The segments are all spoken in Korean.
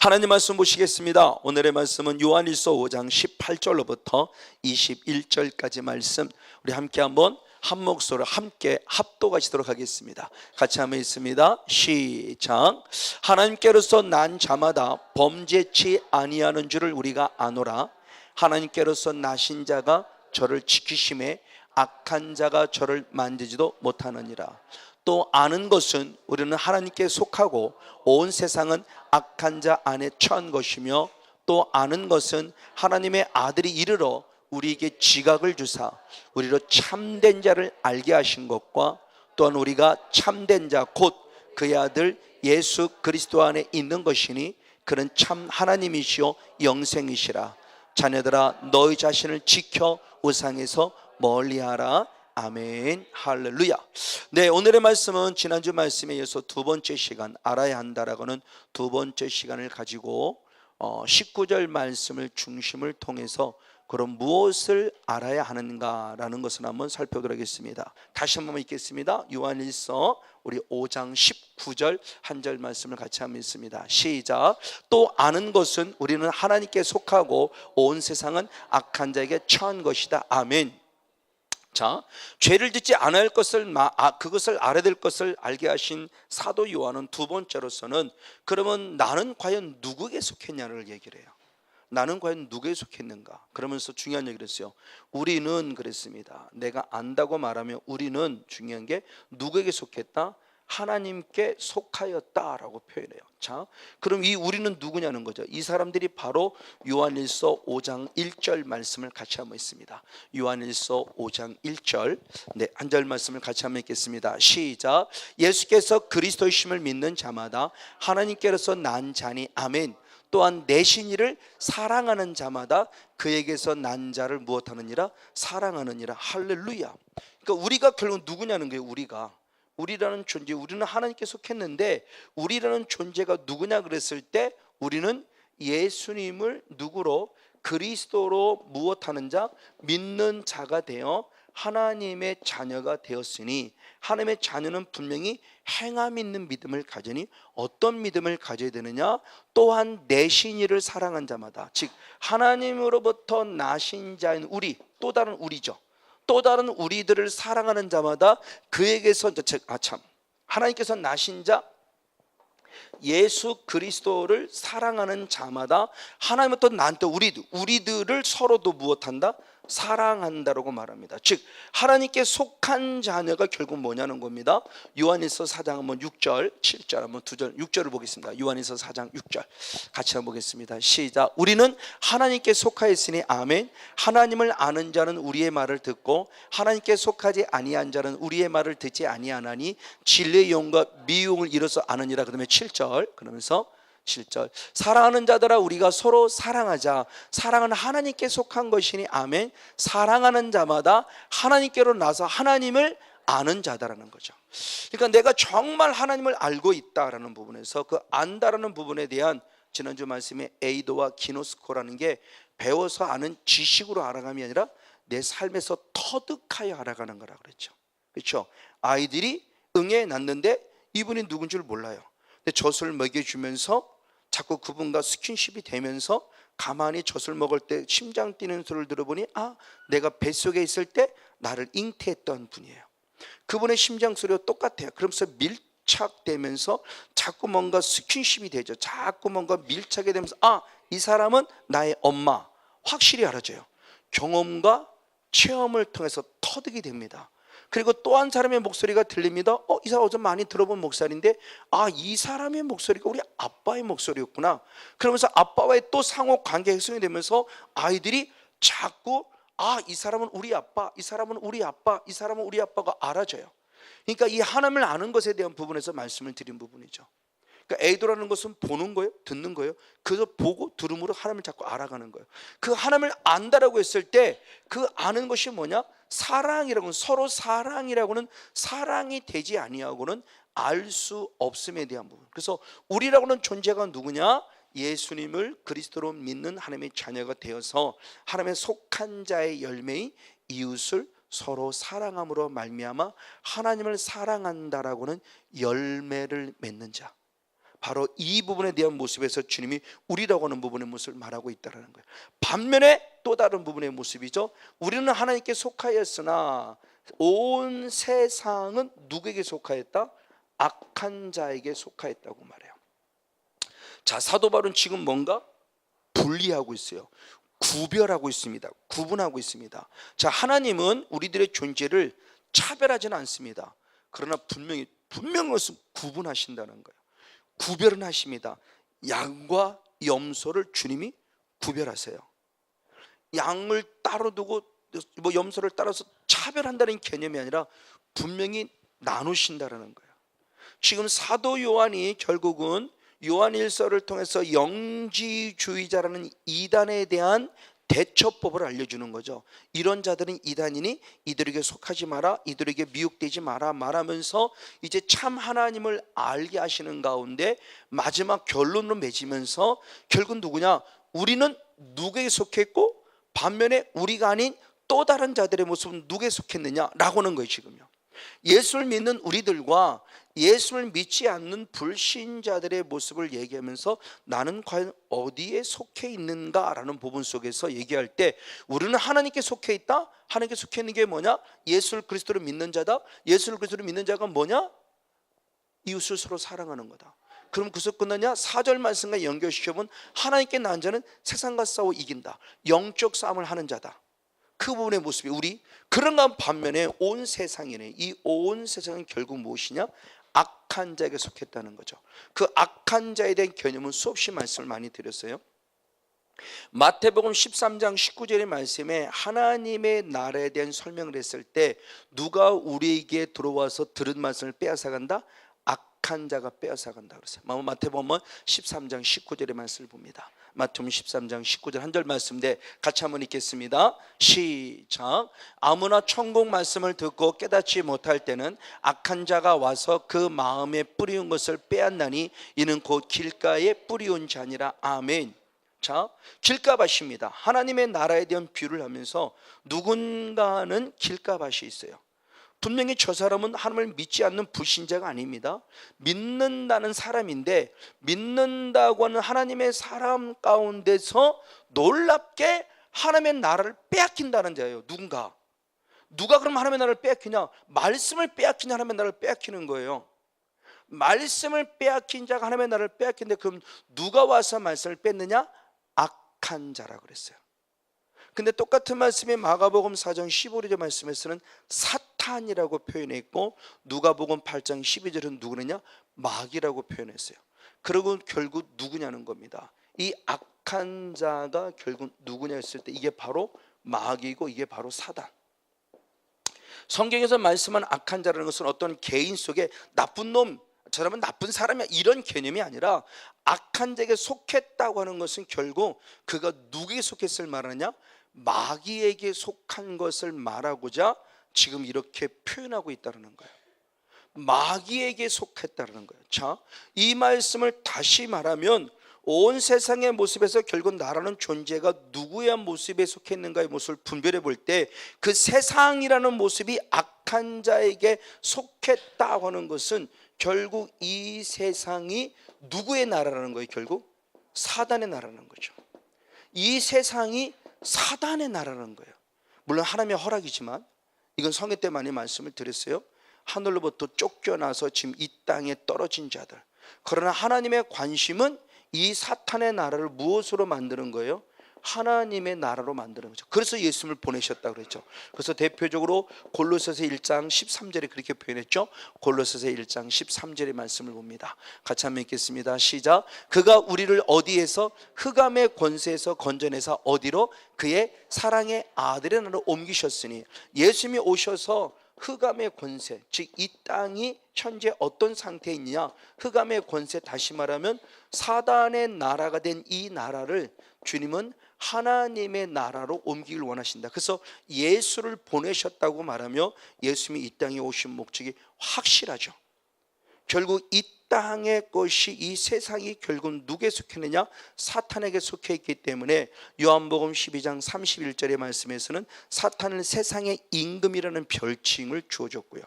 하나님 말씀 보시겠습니다. 오늘의 말씀은 요한일서 5장 18절로부터 21절까지 말씀, 우리 함께 한번 한 목소리로 함께 합독하시도록 하겠습니다. 같이 한번 읽습니다. 시작. 하나님께로서 난 자마다 범죄치 아니하는 줄을 우리가 아노라. 하나님께로서 나신 자가 저를 지키심에 악한 자가 저를 만지지도 못하느니라. 또 아는 것은 우리는 하나님께 속하고 온 세상은 악한 자 안에 처한 것이며, 또 아는 것은 하나님의 아들이 이르러 우리에게 지각을 주사 우리로 참된 자를 알게 하신 것과, 또한 우리가 참된 자 곧 그의 아들 예수 그리스도 안에 있는 것이니 그는 참 하나님이시요 영생이시라. 자녀들아, 너희 자신을 지켜 우상에서 멀리하라. 아멘. 할렐루야. 네, 오늘의 말씀은 지난주 말씀에 이어서 두 번째 시간, 알아야 한다라고는 두 번째 시간을 가지고 19절 말씀을 중심을 통해서 그럼 무엇을 알아야 하는가라는 것을 한번 살펴보도록 하겠습니다. 다시 한번 읽겠습니다. 요한일서 우리 5장 19절 한 절 말씀을 같이 한번 읽습니다. 시작. 또 아는 것은 우리는 하나님께 속하고 온 세상은 악한 자에게 처한 것이다. 아멘. 자, 죄를 짓지 않을 것을 그것을 알아야 될 것을 알게 하신 사도 요한은 두 번째로서는 그러면 나는 과연 누구에게 속했냐를 얘기를 해요. 나는 과연 누구에 속했는가? 그러면서 중요한 얘기를 했어요. 우리는 그랬습니다. 내가 안다고 말하면 우리는 중요한 게 누구에게 속했다? 하나님께 속하였다라고 표현해요. 자, 그럼 이 우리는 누구냐는 거죠. 이 사람들이 바로 요한일서 5장 1절 말씀을 같이 한번 읽습니다. 요한일서 5장 1절, 네, 한 절 말씀을 같이 한번 읽겠습니다. 시작. 예수께서 그리스도이심을 믿는 자마다 하나님께로서 난 자니 아멘. 또한 내신 이를 사랑하는 자마다 그에게서 난 자를 무엇하느니라? 사랑하느니라. 할렐루야. 그러니까 우리가 결국 누구냐는 거예요. 우리라는 존재, 우리는 하나님께 속했는데 우리라는 존재가 누구냐 그랬을 때 우리는 예수님을 누구로? 그리스도로 무엇하는 자? 믿는 자가 되어 하나님의 자녀가 되었으니, 하나님의 자녀는 분명히 행함 있는 믿음을 가지니 어떤 믿음을 가져야 되느냐? 또한 내신 이를 사랑한 자마다, 즉 하나님으로부터 나신 자인 우리, 또 다른 우리죠. 또 다른 우리들을 사랑하는 자마다 그에게서 하나님께서 나신 자 예수 그리스도를 사랑하는 자마다 하나님부터 나한테 우리들을 서로도 무엇한다? 사랑한다라고 말합니다. 즉 하나님께 속한 자녀가 결국 뭐냐는 겁니다. 요한일서 4장 한번 6절 7절 한번 2절 6절을 보겠습니다. 요한일서 4장 6절 같이 한번 보겠습니다. 시작. 우리는 하나님께 속하였으니 아멘. 하나님을 아는 자는 우리의 말을 듣고 하나님께 속하지 아니한 자는 우리의 말을 듣지 아니하나니 진리의 영과 미용을 이뤄서 아느니라. 그다음에 7절, 그러면서 7절. 사랑하는 자들아, 우리가 서로 사랑하자. 사랑은 하나님께 속한 것이니 아멘. 사랑하는 자마다 하나님께로 나서 하나님을 아는 자다라는 거죠. 그러니까 내가 정말 하나님을 알고 있다라는 부분에서 그 안다라는 부분에 대한 지난주 말씀에 에이도와 기노스코라는 게 배워서 아는 지식으로 알아감이 아니라 내 삶에서 터득하여 알아가는 거라 그랬죠. 그렇죠? 아이들이 응애 낳는데 이분이 누군 줄 몰라요. 근데 젖을 먹여주면서 자꾸 그분과 스킨십이 되면서 가만히 젖을 먹을 때 심장 뛰는 소리를 들어보니 내가 뱃속에 있을 때 나를 잉태했던 분이에요. 그분의 심장 소리와 똑같아요. 그러면서 밀착되면서 자꾸 뭔가 스킨십이 되죠. 자꾸 뭔가 밀착이 되면서 이 사람은 나의 엄마, 확실히 알아져요. 경험과 체험을 통해서 터득이 됩니다. 그리고 또 한 사람의 목소리가 들립니다. 이 사람 어제 많이 들어본 목소리인데 이 사람의 목소리가 우리 아빠의 목소리였구나. 그러면서 아빠와의 또 상호 관계 형성이 되면서 아이들이 자꾸 이 사람은 우리 아빠, 이 사람은 우리 아빠, 이 사람은 우리 아빠가 알아져요. 그러니까 이 하나님을 아는 것에 대한 부분에서 말씀을 드린 부분이죠. 그러니까 에이도라는 것은 보는 거예요, 듣는 거예요. 그래서 보고 들음으로 하나님을 자꾸 알아가는 거예요. 그 하나님을 안다라고 했을 때 그 아는 것이 뭐냐? 사랑이라고는, 서로 사랑이라고는, 사랑이 되지 아니하고는 알 수 없음에 대한 부분. 그래서 우리라고는 존재가 누구냐? 예수님을 그리스도로 믿는 하나님의 자녀가 되어서 하나님의 속한 자의 열매인 이웃을 서로 사랑함으로 말미암아 하나님을 사랑한다라고는 열매를 맺는 자, 바로 이 부분에 대한 모습에서 주님이 우리라고 하는 부분의 모습을 말하고 있다는 거예요. 반면에 또 다른 부분의 모습이죠. 우리는 하나님께 속하였으나 온 세상은 누구에게 속하였다? 악한 자에게 속하였다고 말해요. 자, 사도 바울은 지금 뭔가 분리하고 있어요. 구별하고 있습니다. 구분하고 있습니다. 자, 하나님은 우리들의 존재를 차별하지는 않습니다. 그러나 분명히 것은 구분하신다는 거예요. 구별은 하십니다. 양과 염소를 주님이 구별하세요. 양을 따로 두고 염소를 따라서 차별한다는 개념이 아니라 분명히 나누신다는 거예요. 지금 사도 요한이 결국은 요한일서를 통해서 영지주의자라는 이단에 대한 대처법을 알려주는 거죠. 이런 자들은 이단이니 이들에게 속하지 마라, 이들에게 미혹되지 마라 말하면서 이제 참 하나님을 알게 하시는 가운데 마지막 결론으로 맺으면서 결국 누구냐? 우리는 누구에게 속했고 반면에 우리가 아닌 또 다른 자들의 모습은 누구에 속했느냐라고 하는 거예요. 지금요, 예수를 믿는 우리들과 예수를 믿지 않는 불신자들의 모습을 얘기하면서 나는 과연 어디에 속해 있는가라는 부분 속에서 얘기할 때 우리는 하나님께 속해 있다. 하나님께 속해 있는 게 뭐냐? 예수 그리스도를 믿는 자다. 예수 그리스도를 믿는 자가 뭐냐? 이웃을 서로 사랑하는 거다. 그럼 그래서 끝나냐? 4절 말씀과 연결시켜보면 하나님께 난 자는 세상과 싸워 이긴다. 영적 싸움을 하는 자다. 그 부분의 모습이 우리 그런가 반면에 온 세상이네. 이 온 세상은 결국 무엇이냐? 악한 자에게 속했다는 거죠. 그 악한 자에 대한 개념은 수없이 말씀을 많이 드렸어요. 마태복음 13장 19절의 말씀에 하나님의 나라에 대한 설명을 했을 때 누가 우리에게 들어와서 들은 말씀을 빼앗아간다? 악한 자가 빼앗아간다 그랬어요. 마태복음 13장 19절의 말씀을 봅니다. 마태복음 13장 19절 한 절 말씀인데 같이 한번 읽겠습니다. 시작. 아무나 천국 말씀을 듣고 깨닫지 못할 때는 악한 자가 와서 그 마음에 뿌리운 것을 빼앗나니 이는 곧 길가에 뿌리운 자니라. 아멘. 자, 길가밭입니다. 하나님의 나라에 대한 비유를 하면서 누군가는 길가밭이 있어요. 분명히 저 사람은 하나님을 믿지 않는 불신자가 아닙니다. 믿는다는 사람인데 믿는다고 하는 하나님의 사람 가운데서 놀랍게 하나님의 나라를 빼앗긴다는 자예요. 누가 그럼 하나님의 나라를 빼앗기냐? 말씀을 빼앗기냐? 하나님의 나라를 빼앗기는 거예요. 말씀을 빼앗긴 자가 하나님의 나라를 빼앗긴데 그럼 누가 와서 말씀을 뺐느냐? 악한 자라 그랬어요. 근데 똑같은 말씀이 마가복음 4장 15절의 말씀에서는 사탄이라고 표현했고 누가복음 8장 12절은 누구느냐? 마귀라고 표현했어요. 그리고 결국 누구냐는 겁니다. 이 악한 자가 결국 누구냐 했을 때 이게 바로 마귀고 이게 바로 사단. 성경에서 말씀한 악한 자라는 것은 어떤 개인 속에 나쁜 놈, 저 사람은 나쁜 사람이야 이런 개념이 아니라 악한 자에게 속했다고 하는 것은 결국 그가 누구에게 속했을 말하느냐? 마귀에게 속한 것을 말하고자 지금 이렇게 표현하고 있다는 거예요. 마귀에게 속했다는 거예요. 자, 이 말씀을 다시 말하면 온 세상의 모습에서 결국 나라는 존재가 누구의 모습에 속했는가의 모습을 분별해 볼 때 그 세상이라는 모습이 악한 자에게 속했다고 하는 것은 결국 이 세상이 누구의 나라라는 거예요? 결국 사단의 나라라는 거죠. 이 세상이 사단의 나라라는 거예요. 물론 하나님의 허락이지만 이건 성회 때 많이 말씀을 드렸어요. 하늘로부터 쫓겨나서 지금 이 땅에 떨어진 자들. 그러나 하나님의 관심은 이 사탄의 나라를 무엇으로 만드는 거예요? 하나님의 나라로 만드는 거죠. 그래서 예수님을 보내셨다고 그랬죠. 그래서 대표적으로 골로새서 1장 13절에 그렇게 표현했죠. 골로새서 1장 13절의 말씀을 봅니다. 같이 한번 읽겠습니다. 시작. 그가 우리를 어디에서? 흑암의 권세에서 건져내서 어디로? 그의 사랑의 아들의 나라로 옮기셨으니 예수님이 오셔서 흑암의 권세, 즉 이 땅이 현재 어떤 상태에 있느냐? 흑암의 권세, 다시 말하면 사단의 나라가 된 이 나라를 주님은 하나님의 나라로 옮기길 원하신다. 그래서 예수를 보내셨다고 말하며 예수님이 이 땅에 오신 목적이 확실하죠. 결국 이 땅의 것이, 이 세상이 결국 누구에 속했느냐? 사탄에게 속해 있기 때문에 요한복음 12장 31절의 말씀에서는 사탄은 세상의 임금이라는 별칭을 주어줬고요.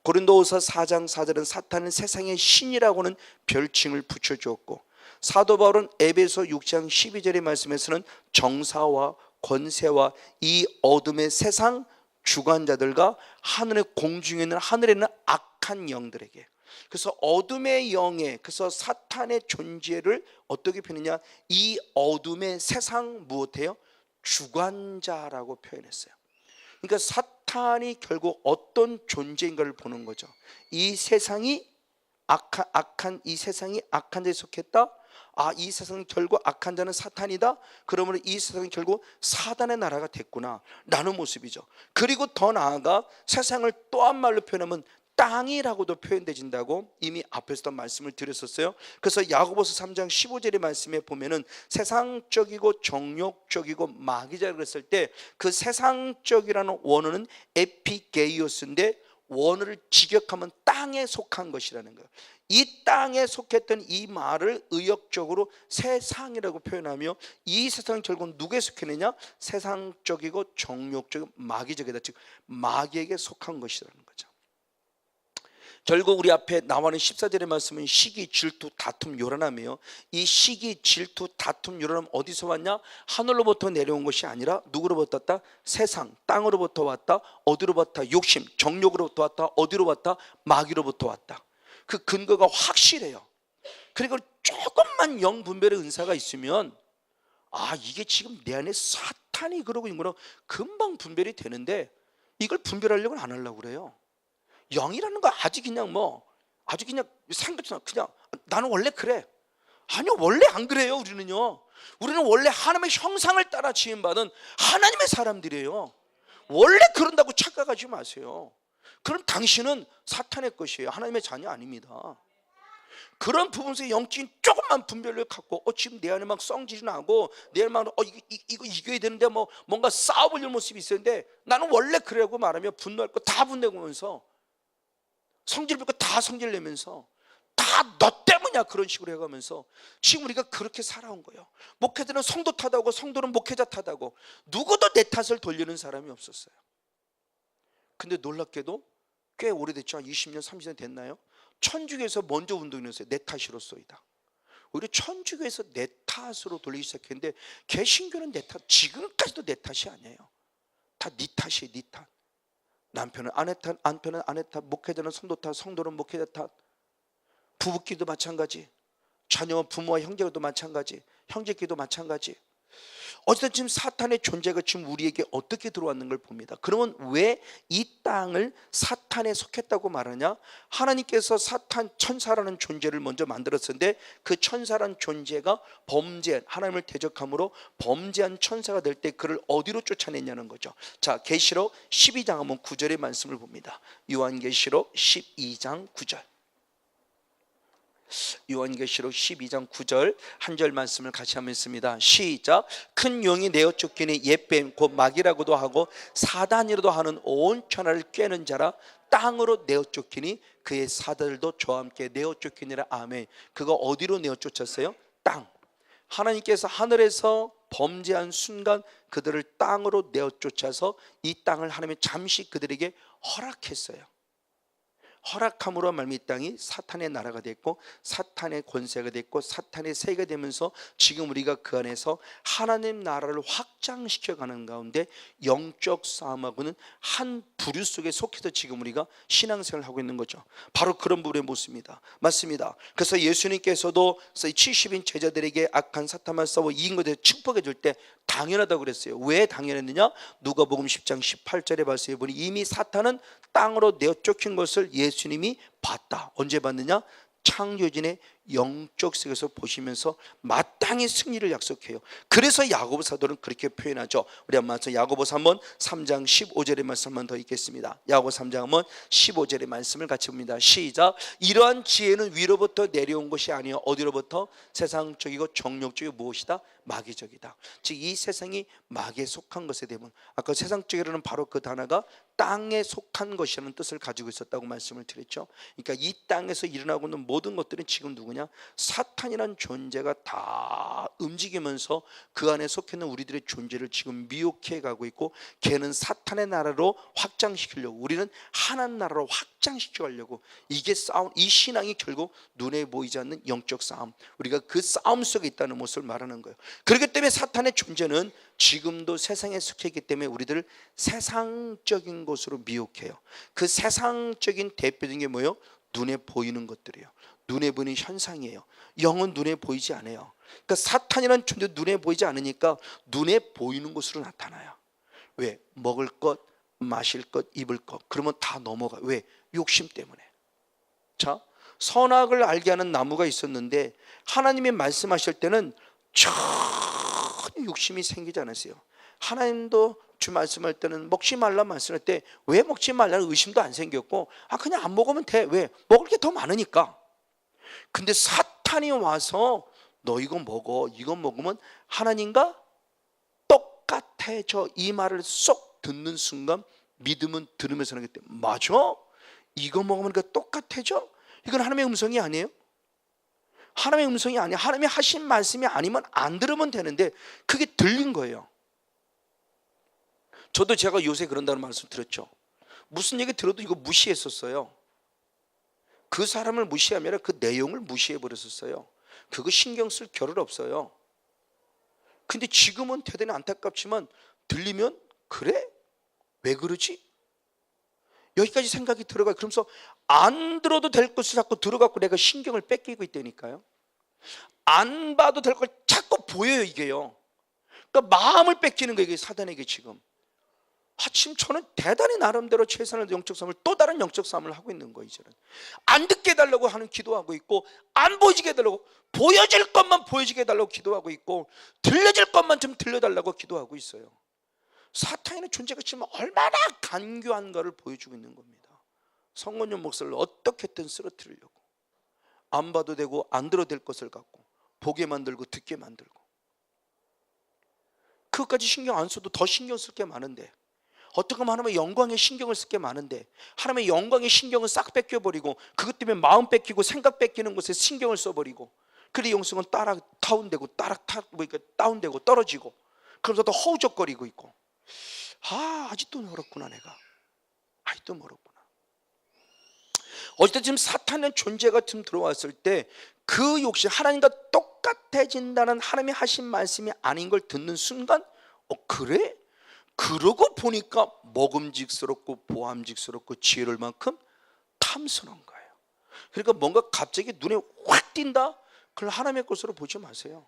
고린도후서 4장 4절은 사탄은 세상의 신이라고는 별칭을 붙여주었고, 사도 바울은 에베소 6장 12절의 말씀에서는 정사와 권세와 이 어둠의 세상 주관자들과 하늘의 공중에 있는 하늘에 있는 악한 영들에게, 그래서 어둠의 영에, 그래서 사탄의 존재를 어떻게 표현했냐, 이 어둠의 세상 무엇해요? 주관자라고 표현했어요. 그러니까 사탄이 결국 어떤 존재인가를 보는 거죠. 이 세상이 악한 이 세상이 악한 자에 속했다. 이 세상은 결국 악한 자는 사탄이다. 그러므로 이 세상은 결국 사단의 나라가 됐구나 라는 모습이죠. 그리고 더 나아가 세상을 또 한 말로 표현하면 땅이라고도 표현되진다고 이미 앞에서도 말씀을 드렸었어요. 그래서 야고보서 3장 15절의 말씀에 보면은 세상적이고 정욕적이고 마귀자 그랬을 때 그 세상적이라는 원어는 에피게이오스인데, 원어를 직역하면 땅에 속한 것이라는 거예요. 이 땅에 속했던 이 말을 의역적으로 세상이라고 표현하며, 이 세상은 결국 누구에 속했느냐? 세상적이고 정욕적이고 마귀적이다. 즉 마귀에게 속한 것이라는 거죠. 결국 우리 앞에 나와는 14절의 말씀은 시기, 질투, 다툼, 요란함이에요. 이 시기, 질투, 다툼, 요란함 어디서 왔냐? 하늘로부터 내려온 것이 아니라 누구로부터 왔다? 세상, 땅으로부터 왔다. 어디로부터 왔다? 욕심, 정욕으로부터 왔다. 어디로 왔다? 마귀로부터 왔다. 그 근거가 확실해요. 그리고 조금만 영분별의 은사가 있으면 이게 지금 내 안에 사탄이 그러고 있는 거랑 금방 분별이 되는데, 이걸 분별하려고는 안 하려고 그래요. 영이라는 거 아주 그냥 생각처럼 그냥 나는 원래 그래. 아니요, 원래 안 그래요. 우리는 원래 하나님의 형상을 따라 지음받은 하나님의 사람들이에요. 원래 그런다고 착각하지 마세요. 그럼 당신은 사탄의 것이에요. 하나님의 자녀 아닙니다. 그런 부분에서 영적인 조금만 분별을 갖고 지금 내 안에 막 성질이 나고 내 안에 막 이거 이겨야 되는데 뭔가 싸워보려는 모습이 있었는데, 나는 원래 그래라고 말하며 분노할 거 다 분내면서 성질 부리고 다 성질 내면서 다 너 때문이야 그런 식으로 해가면서 지금 우리가 그렇게 살아온 거예요. 목회자는 성도 탓하고 성도는 목회자 탓하고 누구도 내 탓을 돌리는 사람이 없었어요. 근데 놀랍게도 꽤 오래됐죠. 20년 30년 됐나요? 천주교에서 먼저 운동이 일어났어요. 내 탓이로소이다. 오히려 천주교에서 내 탓으로 돌리기 시작했는데, 개신교는 내 탓, 지금까지도 내 탓이 아니에요. 다 네 탓이에요. 네 탓. 남편은 아내 탓, 남편은 아내 탓, 목회자는 성도 탓, 성도는 목회자 탓. 부부끼리도 마찬가지, 자녀와 부모와 형제도 마찬가지, 형제끼리도 마찬가지. 어쨌든 지금 사탄의 존재가 지금 우리에게 어떻게 들어왔는 걸 봅니다. 그러면 왜 이 땅을 사탄에 속했다고 말하냐? 하나님께서 사탄, 천사라는 존재를 먼저 만들었는데, 그 천사라는 존재가 범죄, 하나님을 대적함으로 범죄한 천사가 될 때 그를 어디로 쫓아냈냐는 거죠. 자, 계시록 12장 한번 9절의 말씀을 봅니다. 요한계시록 12장 9절. 요한계시록 12장 9절 한 절 말씀을 같이 한번 읽습니다. 시작. 큰 용이 내어 쫓기니 옛뱀 곧 마귀라고도 하고 사단이라도 하는 온 천하를 꿰는 자라 땅으로 내어 쫓기니 그의 사들도 저와 함께 내어 쫓기니라. 아멘. 그거 어디로 내어 쫓았어요? 땅. 하나님께서 하늘에서 범죄한 순간 그들을 땅으로 내어 쫓아서 이 땅을 하나님이 잠시 그들에게 허락했어요. 허락함으로 말미 이 땅이 사탄의 나라가 됐고 사탄의 권세가 됐고 사탄의 세계가 되면서 지금 우리가 그 안에서 하나님 나라를 확장시켜가는 가운데 영적 싸움하고는 한 부류 속에 속해서 지금 우리가 신앙생활을 하고 있는 거죠. 바로 그런 부류의 모습입니다. 맞습니다. 그래서 예수님께서도 70인 제자들에게 악한 사탄만 싸워 이긴 것에 축복해 줄 때 당연하다고 그랬어요. 왜 당연했느냐? 누가복음 10장 18절에 말씀해 보니 이미 사탄은 땅으로 내어 쫓긴 것을 예수님이 봤다. 언제 봤느냐? 창조진의 영적 세계에서 보시면서 마땅히 승리를 약속해요. 그래서 야고보 사도는 그렇게 표현하죠. 우리 한번 야고보서 한번 3장 15절의 말씀 한번 더 읽겠습니다. 야고보 3장 한번 15절의 말씀을 같이 봅니다. 시작. 이러한 지혜는 위로부터 내려온 것이 아니요 어디로부터? 세상적이고 정욕적이고 무엇이다? 마귀적이다. 즉 이 세상이 마귀에 속한 것에 대면 아까 세상적이라는 바로 그 단어가 땅에 속한 것이라는 뜻을 가지고 있었다고 말씀을 드렸죠. 그러니까 이 땅에서 일어나고 있는 모든 것들은 지금 누구냐? 누구냐? 사탄이란 존재가 다 움직이면서 그 안에 속해 있는 우리들의 존재를 지금 미혹해 가고 있고, 걔는 사탄의 나라로 확장시키려고, 우리는 하나님 나라로 확장시키려고. 이게 싸움, 이 신앙이 결국 눈에 보이지 않는 영적 싸움, 우리가 그 싸움 속에 있다는 모습을 말하는 거예요. 그렇기 때문에 사탄의 존재는 지금도 세상에 속해 있기 때문에 우리들을 세상적인 것으로 미혹해요. 그 세상적인 대표적인 게 뭐예요? 눈에 보이는 것들이에요. 눈에 보이는 현상이에요. 영은 눈에 보이지 않아요. 그러니까 사탄이라는 존재 눈에 보이지 않으니까 눈에 보이는 것으로 나타나요. 왜? 먹을 것, 마실 것, 입을 것, 그러면 다 넘어가. 왜? 욕심 때문에. 자, 선악을 알게 하는 나무가 있었는데 하나님이 말씀하실 때는 전혀 욕심이 생기지 않았어요. 하나님도 주 말씀할 때는 먹지 말라 말씀할 때 왜 먹지 말라는 의심도 안 생겼고, 그냥 안 먹으면 돼. 왜? 먹을 게 더 많으니까. 근데 사탄이 와서 너 이거 먹어, 이거 먹으면 하나님과 똑같아져, 이 말을 쏙 듣는 순간 믿음은 들으면서 하기 때문에, 맞아? 이거 먹으면 똑같아져? 이건 하나님의 음성이 아니에요? 하나님의 음성이 아니에요. 하나님이 하신 말씀이 아니면 안 들으면 되는데 그게 들린 거예요. 저도 제가 요새 그런다는 말씀 드렸죠. 무슨 얘기 들어도 이거 무시했었어요. 그 사람을 무시하면 아니라 그 내용을 무시해버렸었어요. 그거 신경 쓸 겨를 없어요. 근데 지금은 대단히 안타깝지만 들리면 그래? 왜 그러지? 여기까지 생각이 들어가요. 그러면서 안 들어도 될 것을 자꾸 들어갖고 내가 신경을 뺏기고 있다니까요. 안 봐도 될 걸 자꾸 보여요, 이게요. 그러니까 마음을 뺏기는 거예요, 이게 사단에게 지금. 지금 저는 대단히 나름대로 최선의 영적 싸움을, 또 다른 영적 싸움을 하고 있는 거예요. 이제는 안 듣게 해달라고 하는 기도하고 있고, 안 보여지게 해달라고, 보여질 것만 보여지게 해달라고 기도하고 있고, 들려질 것만 좀 들려달라고 기도하고 있어요. 사탄의 존재가 지금 얼마나 간교한가를 보여주고 있는 겁니다. 성원용 목사를 어떻게든 쓰러뜨리려고, 안 봐도 되고 안 들어도 될 것을 갖고 보게 만들고 듣게 만들고, 그것까지 신경 안 써도 더 신경 쓸 게 많은데, 어떻게 하면 하나님의 영광에 신경을 쓸 게 많은데 하나님의 영광에 신경을 싹 뺏겨버리고, 그것 때문에 마음 뺏기고 생각 뺏기는 것에 신경을 써버리고, 그래 영성은 다운되고 다운되고 떨어지고, 그러면서 또 허우적거리고 있고, 아직도 멀었구나, 내가 아직도 멀었구나. 어쨌든 지금 사탄의 존재가 지금 들어왔을 때 그 욕심, 하나님과 똑같아진다는 하나님이 하신 말씀이 아닌 걸 듣는 순간, 그래? 그러고 보니까 먹음직스럽고 보암직스럽고 지혜로울 만큼 탐스러운 거예요. 그러니까 뭔가 갑자기 눈에 확 띈다? 그걸 하나님의 것으로 보지 마세요.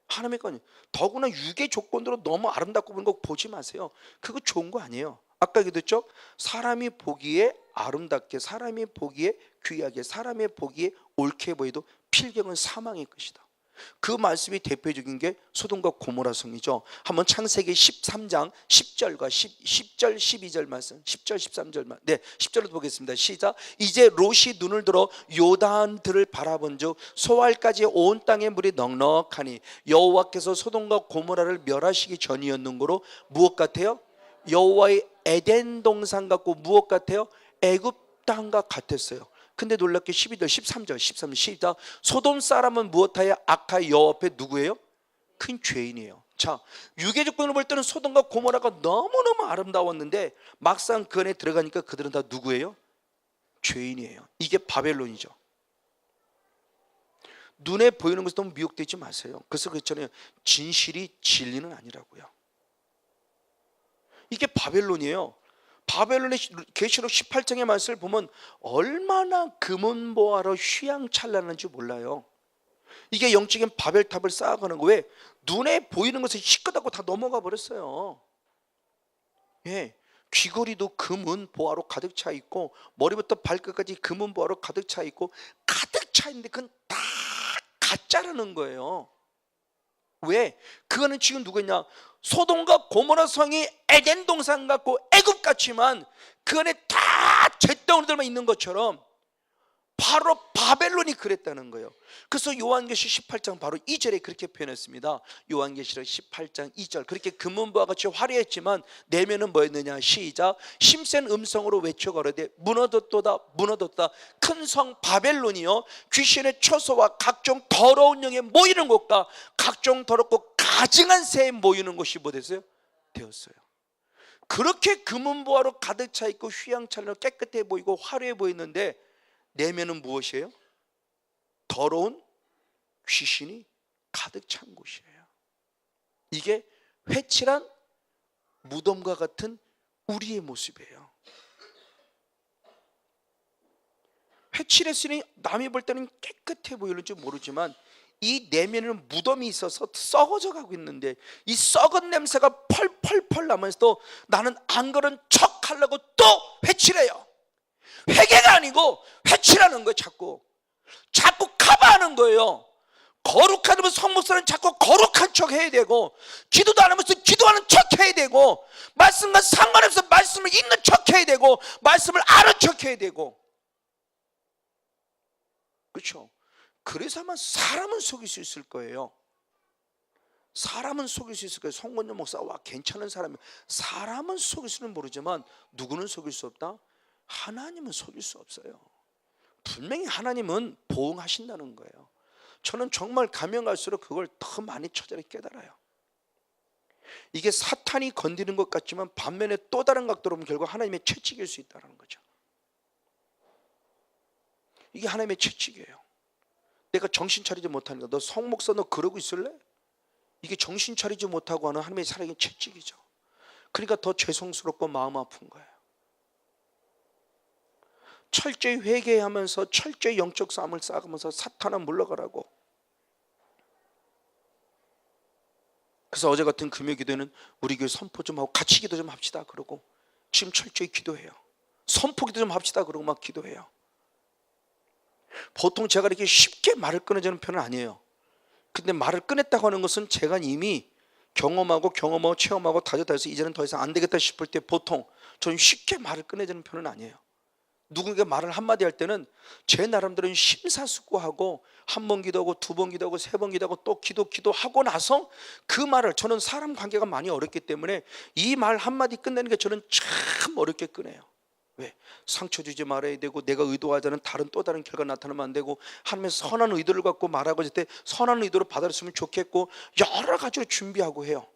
하나님의 것, 더구나 육의 조건으로 너무 아름답고 보는 거 보지 마세요. 그거 좋은 거 아니에요. 아까 얘기했죠? 사람이 보기에 아름답게, 사람이 보기에 귀하게, 사람이 보기에 옳게 보여도 필경은 사망의 것이다. 그 말씀이 대표적인 게 소돔과 고모라 성이죠. 한번 창세기 13장 10절과 10절 12절 말씀, 10절 13절 말씀, 네, 10절로 보겠습니다. 시작. 이제 롯이 눈을 들어 요단들을 바라본즉 소알까지 온 땅의 물이 넉넉하니 여호와께서 소돔과 고모라를 멸하시기 전이었는고로 무엇 같아요? 여호와의 에덴 동산 같고 무엇 같아요? 애굽 땅과 같았어요. 근데 놀랍게 12절 13절 13절 시작. 소돔 사람은 무엇하여 악하여 여호와 앞에 누구예요? 큰 죄인이에요. 자, 육의 조건으로 볼 때는 소돔과 고모라가 너무너무 아름다웠는데 막상 그 안에 들어가니까 그들은 다 누구예요? 죄인이에요. 이게 바벨론이죠. 눈에 보이는 것에 너무 미혹되지 마세요. 그래서 그랬잖아요. 진실이 진리는 아니라고요. 이게 바벨론이에요. 바벨론의 계시록 18장의 말씀을 보면 얼마나 금은보화로 휘황찬란한지 몰라요. 이게 영적인 바벨탑을 쌓아가는 거. 왜? 눈에 보이는 것을 희끗하고 다 넘어가 버렸어요. 예, 귀걸이도 금은보화로 가득 차 있고, 머리부터 발끝까지 금은보화로 가득 차 있고, 가득 차 있는데 그건 다 가짜라는 거예요. 왜? 그거는 지금 누구냐? 소돔과 고모라 성이 에덴 동산 같고 애굽 같지만 그 안에 다 잿덩어리들만 있는 것처럼 바로 바벨론이 그랬다는 거예요. 그래서 요한계시록 18장 바로 2절에 그렇게 표현했습니다. 요한계시록 18장 2절. 그렇게 금은보와 같이 화려했지만 내면은 뭐였느냐? 시작. 힘센 음성으로 외쳐 가로되 무너졌도다 무너졌다. 큰 성 바벨론이요 귀신의 처소와 각종 더러운 영에 모이는 곳과 각종 더럽고 가증한 새에 모이는 곳이 뭐 됐어요? 되었어요. 그렇게 금은보화로 가득 차 있고 휘황찬란하고 깨끗해 보이고 화려해 보이는데 내면은 무엇이에요? 더러운 귀신이 가득 찬 곳이에요. 이게 회칠한 무덤과 같은 우리의 모습이에요. 회칠했으니 남이 볼 때는 깨끗해 보이는지 모르지만 이 내면에는 무덤이 있어서 썩어져 가고 있는데 이 썩은 냄새가 펄펄펄 나면서도 나는 안 그런 척 하려고 또 회칠해요. 회개가 아니고 회칠하는 거예요. 자꾸 커버하는 거예요. 거룩하다면 성목사는 자꾸 거룩한 척 해야 되고, 기도도 안 하면서 기도하는 척 해야 되고, 말씀과 상관없어 말씀을 읽는 척 해야 되고, 말씀을 아는 척 해야 되고, 그렇죠? 그래서만 사람은 속일 수 있을 거예요. 사람은 속일 수 있을 거예요. 송건영 목사, 와 괜찮은 사람이. 사람은 속일 수는 모르지만 누구는 속일 수 없다? 하나님은 속일 수 없어요. 분명히 하나님은 보응하신다는 거예요. 저는 정말 가면 갈수록 그걸 더 많이 처절히 깨달아요. 이게 사탄이 건드리는 것 같지만 반면에 또 다른 각도로 보면 결국 하나님의 채찍일 수 있다는 거죠. 이게 하나님의 채찍이에요. 내가 정신 차리지 못하니까, 너 성목사 너 그러고 있을래? 이게 정신 차리지 못하고 하는 하나님의 사랑의 채찍이죠. 그러니까 더 죄송스럽고 마음 아픈 거예요. 철저히 회개하면서 철저히 영적 싸움을 쌓으면서 사탄아 물러가라고. 그래서 어제 같은 금요 기도에는 우리 교회 선포 좀 하고 같이 기도 좀 합시다 그러고 지금 철저히 기도해요. 선포 기도 좀 합시다 그러고 막 기도해요. 보통 제가 이렇게 쉽게 말을 끊어주는 편은 아니에요. 근데 말을 끊었다고 하는 것은 제가 이미 경험하고 체험하고 다져서 이제는 더 이상 안 되겠다 싶을 때 보통 저는 쉽게 말을 끊어주는 편은 아니에요. 누군가 말을 한마디 할 때는 제 나름대로 심사숙고하고 한 번 기도하고 두 번 기도하고 세 번 기도하고 또 기도하고 나서 그 말을, 저는 사람 관계가 많이 어렵기 때문에 이 말 한마디 끝내는 게 저는 참 어렵게 끝내요. 왜? 상처 주지 말아야 되고, 내가 의도하지 않은 또 다른 결과가 나타나면 안 되고, 하나님의 선한 의도를 갖고 말하고 있을 때 선한 의도로 받아들였으면 좋겠고, 여러 가지로 준비하고 해요.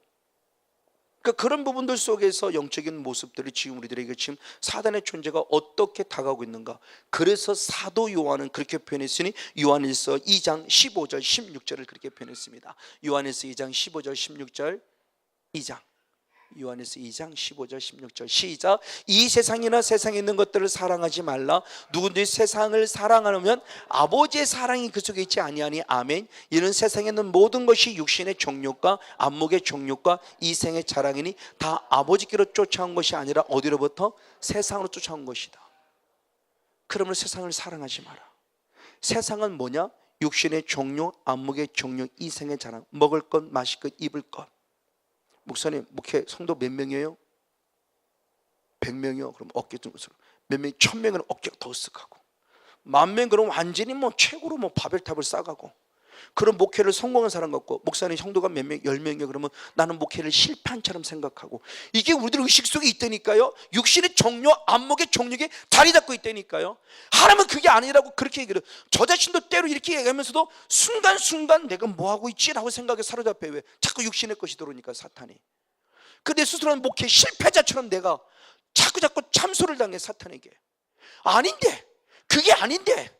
그러니까 그런 부분들 속에서 영적인 모습들이 지금 우리들에게 지금 사단의 존재가 어떻게 다가오고 있는가. 그래서 사도 요한은 그렇게 표현했으니 요한일서 2장 15절 16절을 그렇게 표현했습니다. 요한일서 2장 15절 16절 2장 요한일서 2장 15절 16절 시작. 이 세상이나 세상에 있는 것들을 사랑하지 말라. 누구든지 세상을 사랑하면 아버지의 사랑이 그 속에 있지 아니하니. 아멘. 이는 세상에 있는 모든 것이 육신의 정욕과 안목의 정욕과 이생의 자랑이니 다 아버지께로 쫓아온 것이 아니라 어디로부터? 세상으로 쫓아온 것이다. 그러면 세상을 사랑하지 마라. 세상은 뭐냐? 육신의 정욕, 안목의 정욕, 이생의 자랑. 먹을 것, 마실 것, 입을 것. 목사님, 목회 성도 몇 명이에요? 100명이요? 그럼 어깨 좀 몇 명, 1000명은 어깨가 더 쓱하고, 10,000명 그럼 완전히 뭐 최고로 뭐 바벨탑을 쌓아가고, 그런 목회를 성공한 사람 같고, 목사님 성도가 몇 명, 10명이요? 그러면 나는 목회를 실패한처럼 생각하고, 이게 우리들 의식 속에 있다니까요. 육신의 정욕, 안목의 정욕에 자리 잡고 있다니까요. 하나님은 그게 아니라고 그렇게 얘기해요. 저 자신도 때로 이렇게 얘기하면서도 순간순간 내가 뭐하고 있지라고 생각에 사로잡혀요. 왜? 자꾸 육신의 것이 들어오니까 사탄이. 근데 스스로는 목회 실패자처럼 내가 자꾸 참소를 당해 사탄에게. 아닌데, 그게 아닌데,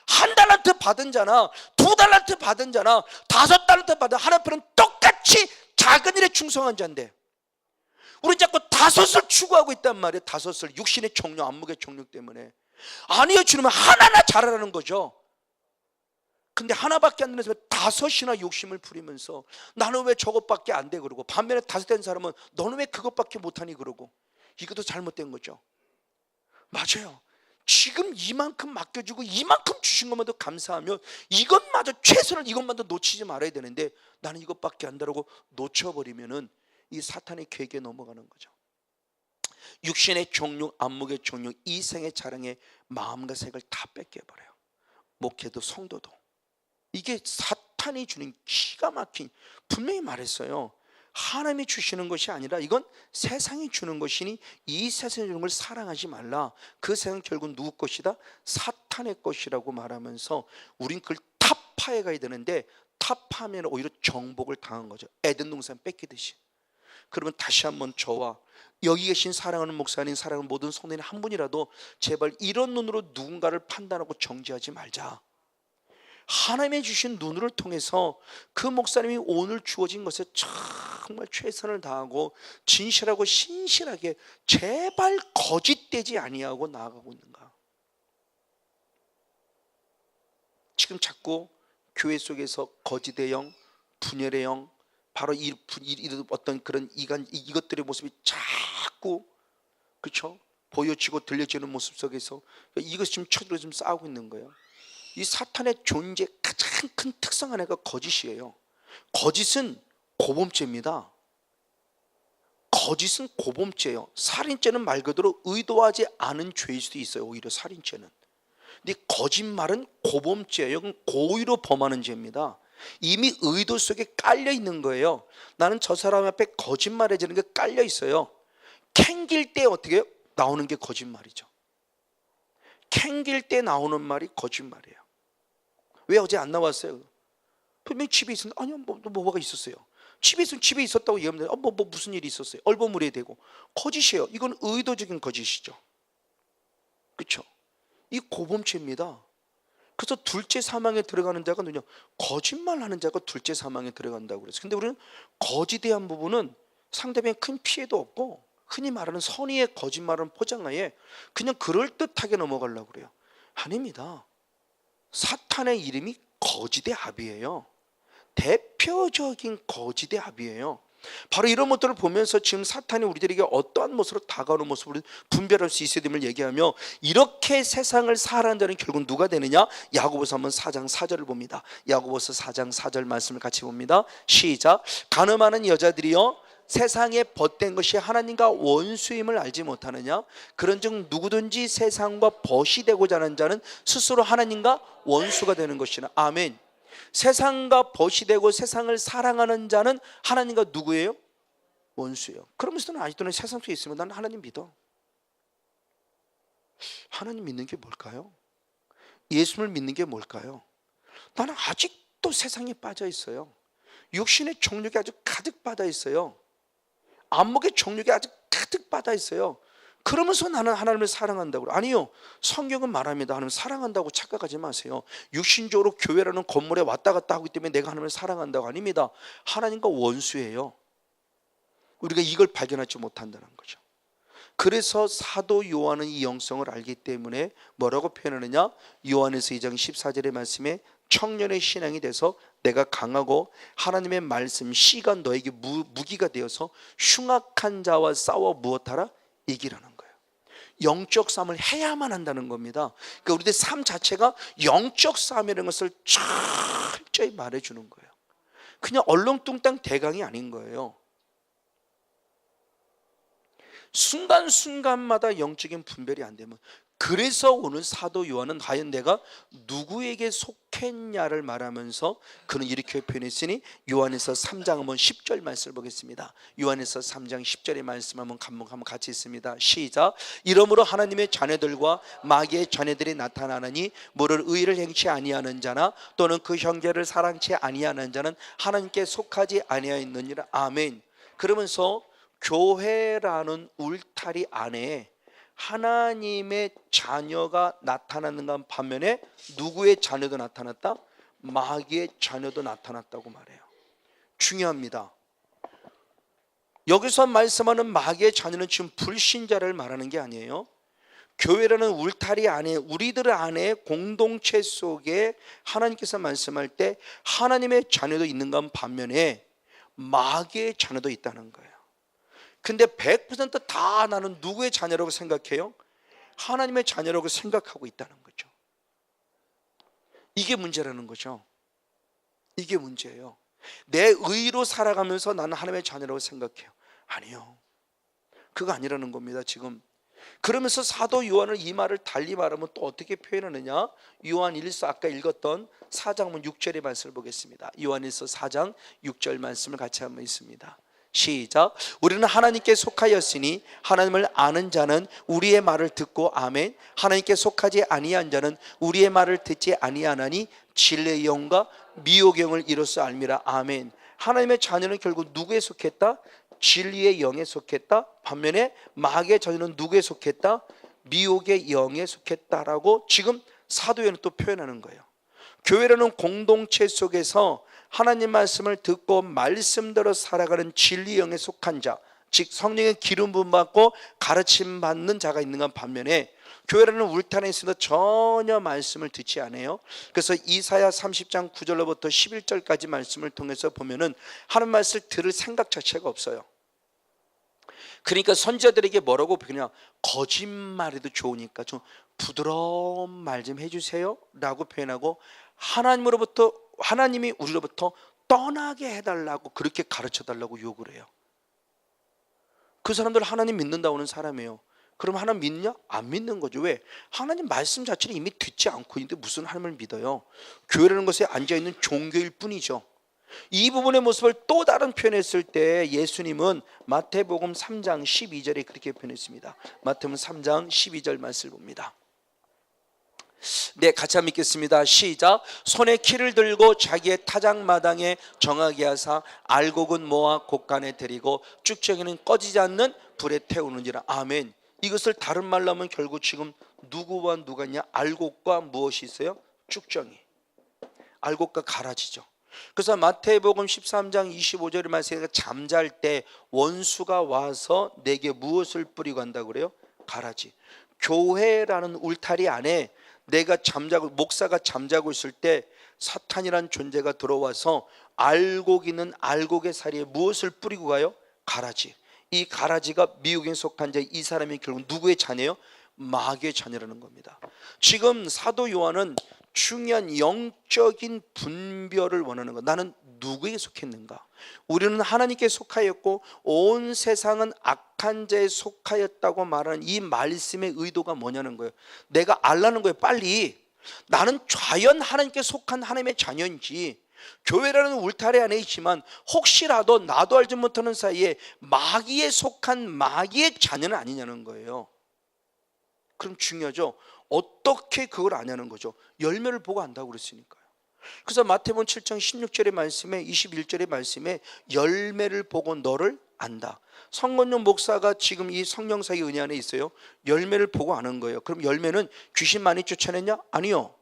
1달란트 받은 자나 2달란트 받은 자나 5달란트 받은 하나님은 똑같이 작은 일에 충성한 자인데, 우리는 자꾸 5을 추구하고 있단 말이에요. 5을, 육신의 정욕, 안목의 정욕 때문에. 아니요, 주님은 하나나 잘하라는 거죠. 근데 하나밖에 안 되면서 5이나 욕심을 부리면서 나는 왜 저것밖에 안 돼 그러고, 반면에 5 된 사람은 너는 왜 그것밖에 못하니 그러고, 이것도 잘못된 거죠. 맞아요. 지금 이만큼 맡겨주고 이만큼 주신 것만도 감사하면 이것마저, 최선을 이것만도 놓치지 말아야 되는데 나는 이것밖에 안 되라고 놓쳐버리면은 이 사탄의 계획에 넘어가는 거죠. 육신의 정욕, 안목의 정욕, 이생의 자랑에 마음과 생각을 다 뺏겨버려요. 목회도 성도도. 이게 사탄이 주는 기가 막힌, 분명히 말했어요. 하나님이 주시는 것이 아니라 이건 세상이 주는 것이니 이 세상이 주는 걸 사랑하지 말라. 그 세상은 결국 누구 것이다? 사탄의 것이라고 말하면서 우린 그걸 타파해 가야 되는데, 타파하면 오히려 정복을 당한 거죠. 에덴 동산 뺏기듯이. 그러면 다시 한번 저와 여기 계신 사랑하는 목사님, 사랑하는 모든 성도님 한 분이라도 제발 이런 눈으로 누군가를 판단하고 정죄하지 말자. 하나님의 주신 눈을 통해서 그 목사님이 오늘 주어진 것에 정말 최선을 다하고 진실하고 신실하게 제발 거짓되지 아니하고 나아가고 있는가. 지금 자꾸 교회 속에서 거짓의 영, 분열의 영, 바로 이 어떤 그런 이것들의 모습이 자꾸, 그렇죠? 보여지고 들려지는 모습 속에서 이것이 지금 초들어 좀 싸우고 있는 거예요. 이 사탄의 존재 가장 큰 특성 하나가 거짓이에요. 거짓은 고범죄입니다. 거짓은 고범죄예요. 살인죄는 말 그대로 의도하지 않은 죄일 수도 있어요. 오히려 살인죄는. 근데 거짓말은 고범죄예요. 고의로 범하는 죄입니다. 이미 의도 속에 깔려 있는 거예요. 나는 저 사람 앞에 거짓말해지는 게 깔려 있어요. 캥길 때 어떻게 해요? 나오는 게 거짓말이죠. 캥길 때 나오는 말이 거짓말이에요. 왜 어제 안 나왔어요? 분명히 집에 있었는데, 아니요, 뭐가 있었어요. 집에 있었다고 얘기하면 무슨 일이 있었어요. 얼버무려야 되고. 거짓이에요. 이건 의도적인 거짓이죠. 그렇죠? 이 고범죄입니다. 그래서 둘째 사망에 들어가는 자가 누구냐? 거짓말하는 자가 둘째 사망에 들어간다고 그랬어요. 근데 우리는 거짓에 대한 부분은 상대방에 큰 피해도 없고, 흔히 말하는 선의의 거짓말은 포장하에 그냥 그럴듯하게 넘어가려고 그래요. 아닙니다. 사탄의 이름이 거짓의 아비예요. 대표적인 거짓의 아비예요. 바로 이런 것들을 보면서 지금 사탄이 우리들에게 어떠한 모습으로 다가오는 모습을 분별할 수 있어야 됨을 얘기하며, 이렇게 세상을 살아가는 자는 결국 누가 되느냐? 야고보서 한번 4장 4절을 봅니다. 야고보서 4장 4절 말씀을 같이 봅니다. 시작. 가늠하는 여자들이여 세상에 벗된 것이 하나님과 원수임을 알지 못하느냐? 그런즉 누구든지 세상과 벗이 되고자 하는 자는 스스로 하나님과 원수가 되는 것이나. 아멘. 세상과 벗이 되고 세상을 사랑하는 자는 하나님과 누구예요? 원수예요. 그러면서도 아직도 세상 속에 있으면 나는 하나님 믿어. 하나님 믿는 게 뭘까요? 예수를 믿는 게 뭘까요? 나는 아직도 세상에 빠져 있어요. 육신의 정욕이 아주 가득 빠져 있어요. 안목의 정욕이 아주 가득 빠져 있어요. 그러면서 나는 하나님을 사랑한다고. 아니요, 성경은 말합니다. 하나님을 사랑한다고 착각하지 마세요. 육신적으로 교회라는 건물에 왔다 갔다 하기 때문에 내가 하나님을 사랑한다고. 아닙니다. 하나님과 원수예요. 우리가 이걸 발견하지 못한다는 거죠. 그래서 사도 요한은 이 영성을 알기 때문에 뭐라고 표현하느냐? 요한에서 2장 14절의 말씀에 청년의 신앙이 돼서 내가 강하고 하나님의 말씀 씨가 너에게 무기가 되어서 흉악한 자와 싸워 무엇하라? 이기라는 거예요. 영적 싸움을 해야만 한다는 겁니다. 그러니까 우리의 삶 자체가 영적 싸움이라는 것을 철저히 말해주는 거예요. 그냥 얼렁뚱땅 대강이 아닌 거예요. 순간순간마다 영적인 분별이 안 되면, 그래서 오늘 사도 요한은 과연 내가 누구에게 속했냐를 말하면서 그는 이렇게 표현했으니, 요한에서 3장 한번 10절 말씀을 보겠습니다. 요한에서 3장 10절의 말씀 한번 같이 있습니다. 시작. 이러므로 하나님의 자녀들과 마귀의 자녀들이 나타나느니 모를 의를 행치 아니하는 자나 또는 그 형제를 사랑치 아니하는 자는 하나님께 속하지 아니하였느니라. 아멘. 그러면서 교회라는 울타리 안에 하나님의 자녀가 나타나는가 반면에 누구의 자녀도 나타났다? 마귀의 자녀도 나타났다고 말해요. 중요합니다. 여기서 말씀하는 마귀의 자녀는 지금 불신자를 말하는 게 아니에요. 교회라는 울타리 안에, 우리들 안에 공동체 속에 하나님께서 말씀할 때 하나님의 자녀도 있는가 반면에 마귀의 자녀도 있다는 거예요. 근데 100% 나는 누구의 자녀라고 생각해요? 하나님의 자녀라고 생각하고 있다는 거죠. 이게 문제라는 거죠. 이게 문제예요. 내 의로 살아가면서 나는 하나님의 자녀라고 생각해요. 아니요, 그거 아니라는 겁니다. 지금 그러면서 사도 요한은 이 말을 달리 말하면 또 어떻게 표현하느냐? 요한 1서 아까 읽었던 4장 6절의 말씀을 보겠습니다. 요한 1서 4장 6절 말씀을 같이 한번 읽습니다. 시작. 우리는 하나님께 속하였으니 하나님을 아는 자는 우리의 말을 듣고 아멘. 하나님께 속하지 아니한 자는 우리의 말을 듣지 아니하나니 진리의 영과 미혹의 영을 이로써 알미라. 아멘. 하나님의 자녀는 결국 누구에 속했다? 진리의 영에 속했다. 반면에 마귀의 자녀는 누구에 속했다? 미혹의 영에 속했다라고 지금 사도 요한은 또 표현하는 거예요. 교회라는 공동체 속에서 하나님 말씀을 듣고 말씀대로 살아가는 진리 영에 속한 자, 즉 성령의 기름 부음 받고 가르침 받는 자가 있는가 반면에 교회라는 울타리에 있으면서 전혀 말씀을 듣지 않아요. 그래서 이사야 30장 9절로부터 11절까지 말씀을 통해서 보면은 하나님 말씀을 들을 생각 자체가 없어요. 그러니까 선지자들에게 뭐라고 그냥 거짓말해도 좋으니까 좀 부드러운 말 좀 해주세요 라고 표현하고, 하나님이 우리로부터 떠나게 해달라고 그렇게 가르쳐달라고 요구를 해요. 그 사람들 하나님 믿는다고 하는 사람이에요. 그럼 하나님 믿냐? 안 믿는 거죠. 왜? 하나님 말씀 자체를 이미 듣지 않고 있는데 무슨 하나님을 믿어요? 교회라는 것에 앉아있는 종교일 뿐이죠. 이 부분의 모습을 또 다른 표현했을 때 예수님은 마태복음 3장 12절에 그렇게 표현했습니다. 마태복음 3장 12절 말씀을 봅니다. 네, 같이 한번 읽겠습니다. 시작. 손에 키를 들고 자기의 타작마당에 정하게 하사 알곡은 모아 곳간에 들이고 쭉정이는 꺼지지 않는 불에 태우느니라. 아멘. 이것을 다른 말로 하면 결국 지금 누구와 누가냐? 알곡과 무엇이 있어요? 쭉정이. 알곡과 가라지죠. 그래서 마태복음 13장 25절의 말씀에 잠잘 때 원수가 와서 내게 무엇을 뿌리고 간다고 그래요? 가라지. 교회라는 울타리 안에 내가 잠자고, 목사가 잠자고 있을 때 사탄이란 존재가 들어와서 알곡 있는 알곡의 사리에 무엇을 뿌리고 가요? 가라지. 이 가라지가 미혹에 속한 자, 이 사람이 결국 누구의 자녀예요? 마귀의 자녀라는 겁니다. 지금 사도 요한은 중요한 영적인 분별을 원하는 것. 나는 누구에게 속했는가? 우리는 하나님께 속하였고 온 세상은 악한 자에 속하였다고 말하는 이 말씀의 의도가 뭐냐는 거예요. 내가 알라는 거예요. 빨리 나는 과연 하나님께 속한 하나님의 자녀인지, 교회라는 울타리 안에 있지만 혹시라도 나도 알지 못하는 사이에 마귀에 속한 마귀의 자녀는 아니냐는 거예요. 그럼 중요하죠. 어떻게 그걸 아냐는 거죠. 열매를 보고 안다고 그랬으니까요. 그래서 마태복음 7장 16절의 말씀에 21절의 말씀에 열매를 보고 너를 안다. 성건용 목사가 지금 이 성령사의 은혜 안에 있어요. 열매를 보고 아는 거예요. 그럼 열매는 귀신 많이 쫓아냈냐? 아니요.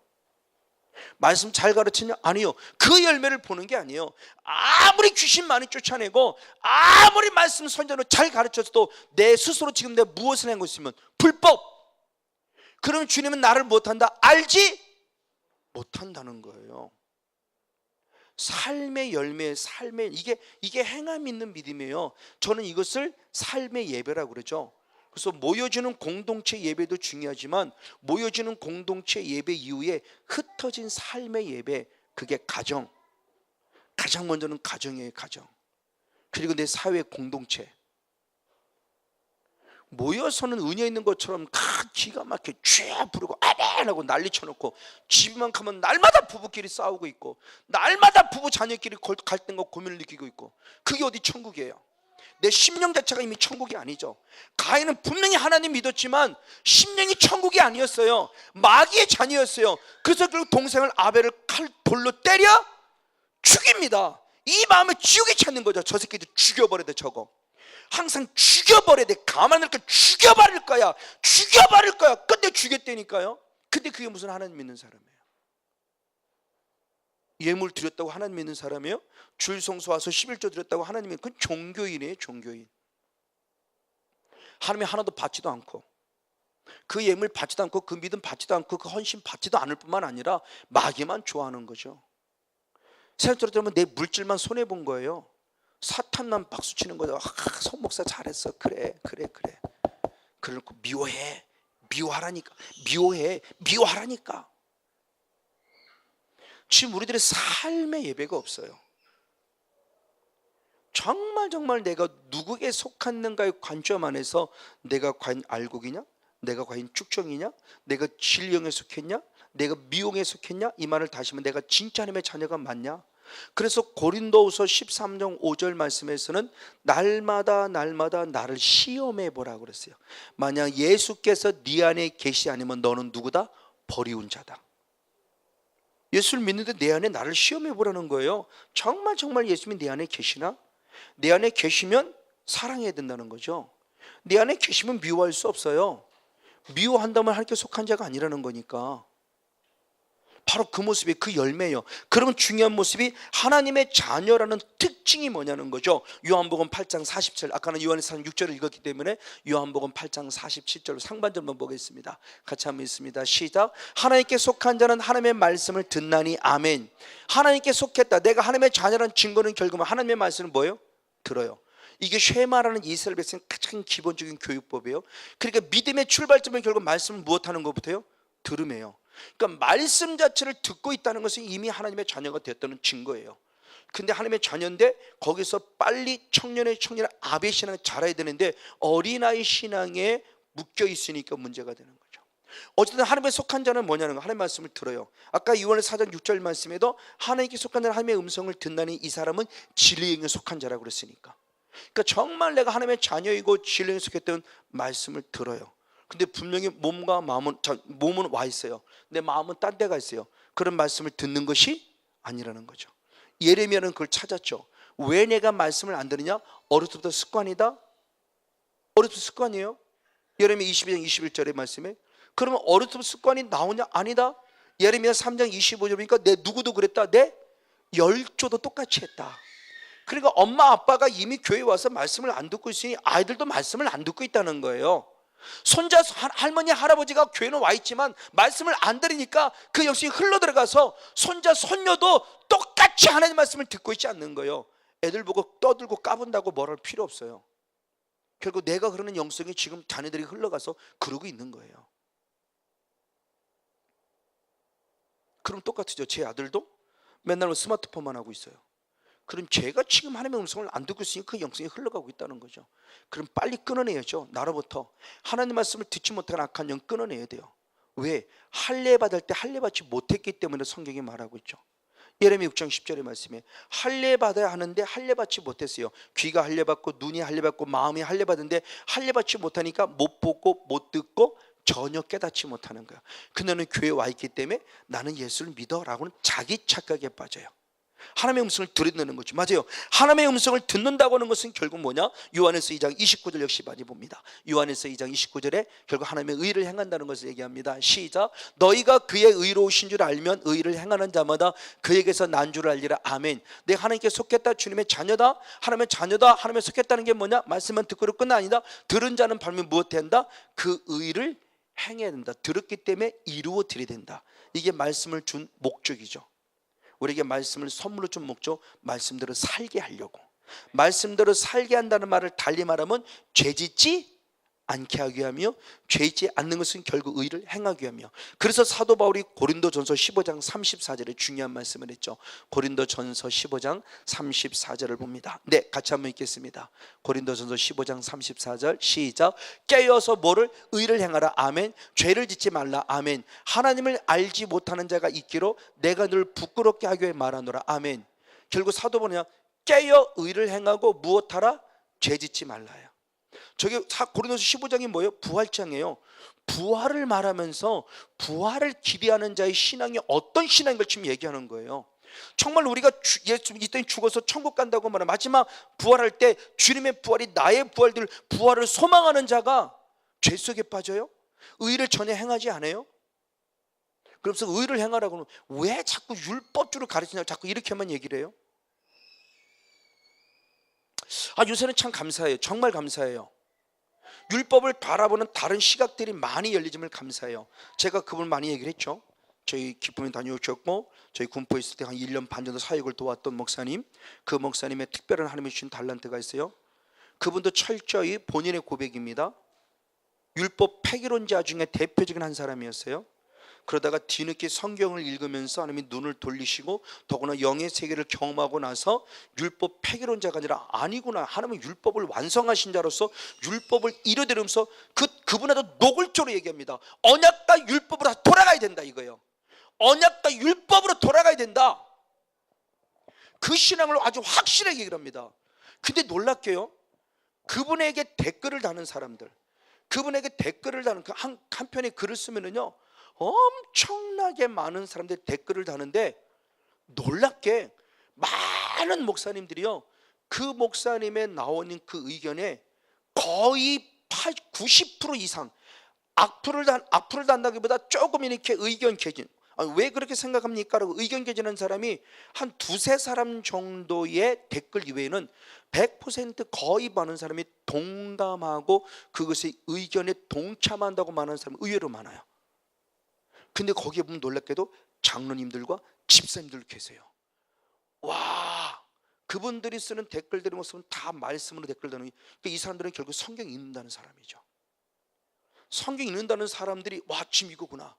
말씀 잘 가르쳤냐? 아니요. 그 열매를 보는 게 아니에요. 아무리 귀신 많이 쫓아내고 아무리 말씀 선전을 잘 가르쳤어도 내 스스로 지금 내가 무엇을 하고 있으면 불법, 그러면 주님은 나를 못한다? 알지 못한다는 거예요. 삶의 열매, 삶의 이게 행함 있는 믿음이에요. 저는 이것을 삶의 예배라고 그러죠. 그래서 모여지는 공동체 예배도 중요하지만 모여지는 공동체 예배 이후에 흩어진 삶의 예배, 그게 가정 먼저는 가정이에요. 가정. 그리고 내 사회 공동체. 모여서는 은혜 있는 것처럼 기가 막히게 쥐 부르고 아멘 하고 난리 쳐놓고, 집만 가면 날마다 부부끼리 싸우고 있고 날마다 부부 자녀끼리 갈등과 고민을 느끼고 있고, 그게 어디 천국이에요? 내 심령 자체가 이미 천국이 아니죠. 가인은 분명히 하나님 믿었지만 심령이 천국이 아니었어요. 마귀의 자녀였어요. 그래서 결국 동생을 아벨을 돌로 때려 죽입니다. 이 마음을 지옥에 찾는 거죠. 저 새끼들 죽여버려야 돼. 저거 항상 죽여버려야 돼. 가만히 있을까? 죽여버릴 거야. 죽여버릴 거야. 근데 죽였다니까요. 근데 그게 무슨 하나님 믿는 사람이에요? 예물 드렸다고 하나님 믿는 사람이에요? 줄 성소 와서 11조 드렸다고 하나님 믿는, 그건 종교인이에요. 종교인. 하나님이 하나도 받지도 않고 그 예물 받지도 않고 그 믿음 받지도 않고 그 헌신 받지도 않을 뿐만 아니라 마귀만 좋아하는 거죠. 생각적으로 들으면 내 물질만 손해본 거예요. 사탄만 박수치는 거죠. 송 목사 잘했어. 그래. 그래놓고 미워하라니까. 지금 우리들의 삶의 예배가 없어요. 정말 내가 누구에게 속했는가의 관점 안에서 내가 과연 알곡이냐? 내가 과연 축정이냐? 내가 진리형에 속했냐? 내가 미용에 속했냐? 이 말을 다시 하면 내가 진짜 하나님의 자녀가 맞냐? 그래서 고린도후서 13장 5절 말씀에서는 날마다 나를 시험해 보라고 그랬어요. 만약 예수께서 네 안에 계시 아니면 너는 누구다? 버리운 자다. 예수를 믿는데 내 안에 나를 시험해 보라는 거예요. 정말 예수님이 내 안에 계시나? 내 안에 계시면 사랑해야 된다는 거죠. 내 안에 계시면 미워할 수 없어요. 미워한다면 하나님께 속한 자가 아니라는 거니까. 바로 그 모습이 그 열매예요. 그러면 중요한 모습이 하나님의 자녀라는 특징이 뭐냐는 거죠. 요한복음 8장 47, 아까는 요한에서 6절을 읽었기 때문에 요한복음 8장 47절 상반절만 보겠습니다. 같이 한번 읽습니다. 시작. 하나님께 속한 자는 하나님의 말씀을 듣나니 아멘. 하나님께 속했다, 내가 하나님의 자녀라는 증거는 결국은 하나님의 말씀을 뭐예요? 들어요. 이게 쉐마라는 이스라엘 백성의 가장 기본적인 교육법이에요. 그러니까 믿음의 출발점은 결국 말씀을 무엇하는 것부터요? 들음이에요. 그러니까 말씀 자체를 듣고 있다는 것은 이미 하나님의 자녀가 됐다는 증거예요. 근데 하나님의 자녀인데 거기서 빨리 청년의 아베 신앙을 자라야 되는데 어린아이 신앙에 묶여 있으니까 문제가 되는 거죠. 어쨌든 하나님에 속한 자는 뭐냐는 거, 하나님의 말씀을 들어요. 아까 요한의 4장 6절 말씀에도 하나님께 속한 자는 하나님의 음성을 듣나니 이 사람은 진리에 속한 자라고 그랬으니까. 그러니까 정말 내가 하나님의 자녀이고 진리에 속했던 말씀을 들어요. 근데 분명히 몸과 마음은 와 있어요. 내 마음은 딴 데가 있어요. 그런 말씀을 듣는 것이 아니라는 거죠. 예레미야는 그걸 찾았죠. 왜 내가 말씀을 안 들으냐? 어렸을 때부터 습관이다. 어렸을 때 습관이에요. 예레미야 22장 21절의 말씀에. 그러면 어렸을 때부터 습관이 나오냐? 아니다. 예레미야 3장 25절이니까 내 누구도 그랬다. 내 열조도 똑같이 했다. 그러니까 엄마 아빠가 이미 교회에 와서 말씀을 안 듣고 있으니 아이들도 말씀을 안 듣고 있다는 거예요. 손자, 할머니, 할아버지가 교회는 와 있지만 말씀을 안 들으니까 그 영성이 흘러들어가서 손자, 손녀도 똑같이 하나님 말씀을 듣고 있지 않는 거예요. 애들 보고 떠들고 까분다고 뭘 할 필요 없어요. 결국 내가 그러는 영성이 지금 자녀들이 흘러가서 그러고 있는 거예요. 그럼 똑같죠. 제 아들도 맨날 스마트폰만 하고 있어요. 그럼 제가 지금 하나님의 음성을 안 듣고 있으니 그 영성이 흘러가고 있다는 거죠. 그럼 빨리 끊어내야죠. 나로부터 하나님 말씀을 듣지 못한 악한 영 끊어내야 돼요. 왜? 할례 받을 때 할례 받지 못했기 때문에 성경이 말하고 있죠. 예레미야 6장 10절의 말씀에 할례 받아야 하는데 할례 받지 못했어요. 귀가 할례 받고 눈이 할례 받고 마음이 할례 받는데 할례 받지 못하니까 못 보고 못 듣고 전혀 깨닫지 못하는 거야. 그녀는 교회에 와 있기 때문에 나는 예수를 믿어라고는 자기 착각에 빠져요. 하나님의 음성을 들으는 거죠. 맞아요. 하나님의 음성을 듣는다고 하는 것은 결국 뭐냐? 요한에서 2장 29절 역시 많이 봅니다. 요한에서 2장 29절에 결국 하나님의 의를 행한다는 것을 얘기합니다. 시작. 너희가 그의 의로우신 줄 알면 의를 행하는 자마다 그에게서 난 줄 알리라. 아멘. 내가 하나님께 속했다, 주님의 자녀다, 하나님의 자녀다, 하나님에 속했다는 게 뭐냐? 말씀만 듣고로 끝나 아니다. 들은 자는 발면 무엇 한다? 그 의를 행해야 된다. 들었기 때문에 이루어 드려야 된다. 이게 말씀을 준 목적이죠. 우리에게 말씀을 선물로 준 목적, 말씀대로 살게 하려고. 말씀대로 살게 한다는 말을 달리 말하면 죄짓지 않게 하기 위하며, 죄짓지 않는 것은 결국 의를 행하기 위하며. 그래서 사도 바울이 고린도전서 15장 34절에 중요한 말씀을 했죠. 고린도전서 15장 34절을 봅니다. 네, 같이 한번 읽겠습니다. 고린도전서 15장 34절 시작. 깨어서 뭐를? 의를 행하라. 아멘. 죄를 짓지 말라. 아멘. 하나님을 알지 못하는 자가 있기로 내가 늘 부끄럽게 하기 위해 말하노라. 아멘. 결국 사도 바울은 깨어 의를 행하고 무엇하라? 죄 짓지 말라요. 저게 고린도서 15장이 뭐예요? 부활장이에요. 부활을 말하면서 부활을 기대하는 자의 신앙이 어떤 신앙인 걸 지금 얘기하는 거예요. 정말 우리가 예수 이 땅에 죽어서 천국 간다고 말하면 마지막 부활할 때 주님의 부활이 나의 부활을 소망하는 자가 죄 속에 빠져요? 의를 전혀 행하지 않아요? 그러면서 의를 행하라고는 왜 자꾸 율법주로 가르치냐고 자꾸 이렇게만 얘기를 해요? 요새는 참 감사해요. 정말 감사해요. 율법을 바라보는 다른 시각들이 많이 열리짐을 감사해요. 제가 그분 많이 얘기를 했죠. 저희 기쁨에 다녀오셨고 저희 군포에 있을 때 한 1년 반 정도 사역을 도왔던 목사님, 그 목사님의 특별한 하나님이 주신 달란트가 있어요. 그분도 철저히 본인의 고백입니다. 율법 폐기론자 중에 대표적인 한 사람이었어요. 그러다가 뒤늦게 성경을 읽으면서 하나님이 눈을 돌리시고 더구나 영의 세계를 경험하고 나서 율법 폐기론자가 아니라 아니구나, 하나님은 율법을 완성하신 자로서 율법을 이루되면서 그분에도 노골적으로 얘기합니다. 언약과 율법으로 돌아가야 된다 이거예요. 언약과 율법으로 돌아가야 된다. 그 신앙을 아주 확실하게 얘기를 합니다. 근데 놀랍게요, 그분에게 댓글을 다는 사람들, 그분에게 댓글을 다는 한 편의 글을 쓰면은요 엄청나게 많은 사람들이 댓글을 다는데, 놀랍게 많은 목사님들이요 그 목사님의 나오는 그 의견에 거의 90% 이상 악플을 단다기보다 조금 이렇게 의견 개진, 왜 그렇게 생각합니까? 라고 의견 개진하는 사람이 한 두세 사람 정도의 댓글 이외에는 100% 거의 많은 사람이 동감하고 그것의 의견에 동참한다고 말하는 사람이 의외로 많아요. 근데 거기에 보면 놀랍게도 장로님들과 집사님들 계세요. 와, 그분들이 쓰는 댓글들의 모습은 다 말씀으로 댓글 다는, 그러니까 이 사람들은 결국 성경 읽는다는 사람이죠. 성경 읽는다는 사람들이 와 지금 이거구나.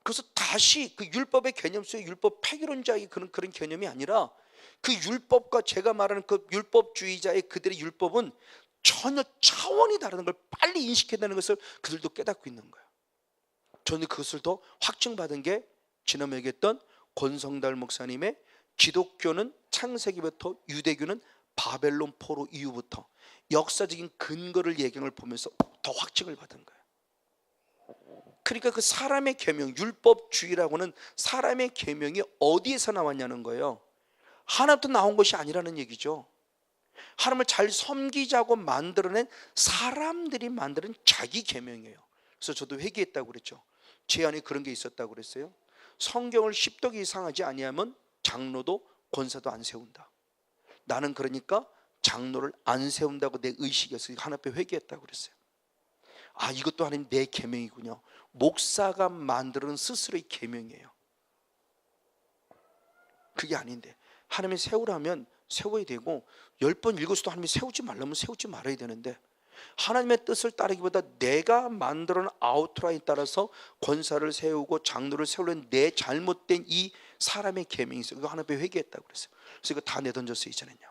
그래서 다시 그 율법의 개념 속에 율법 폐기론자의 그런 개념이 아니라 그 율법과 제가 말하는 그 율법주의자의 그들의 율법은 전혀 차원이 다른 걸 빨리 인식해야 되는 것을 그들도 깨닫고 있는 거예요. 저는 그것을 더 확증받은 게 지난번에 얘기했던 권성달 목사님의 기독교는 창세기부터 유대교는 바벨론 포로 이후부터 역사적인 근거를 예경을 보면서 더 확증을 받은 거예요. 그러니까 그 사람의 계명, 율법주의라고는 사람의 계명이 어디에서 나왔냐는 거예요. 하나부터 나온 것이 아니라는 얘기죠. 하나님을 잘 섬기자고 만들어낸 사람들이 만드는 자기 계명이에요. 그래서 저도 회개했다고 그랬죠. 제 안에 그런 게 있었다고 그랬어요. 성경을 10독 이상하지 아니하면 장로도 권사도 안 세운다. 나는 그러니까 장로를 안 세운다고 내 의식이었어요. 하나님 앞에 회개했다고 그랬어요. 아, 이것도 하나님 내 계명이군요. 목사가 만드는 스스로의 계명이에요. 그게 아닌데 하나님이 세우라면 세워야 되고 10번 읽어서도 하나님이 세우지 말라면 세우지 말아야 되는데, 하나님의 뜻을 따르기보다 내가 만들어낸 아웃라인에 따라서 권사를 세우고 장로를 세우려는 내 잘못된 이 사람의 계명이 있어요. 그거 하나님 앞에 회개했다고 그랬어요. 그래서 이거 다 내던졌어요 이전에는요.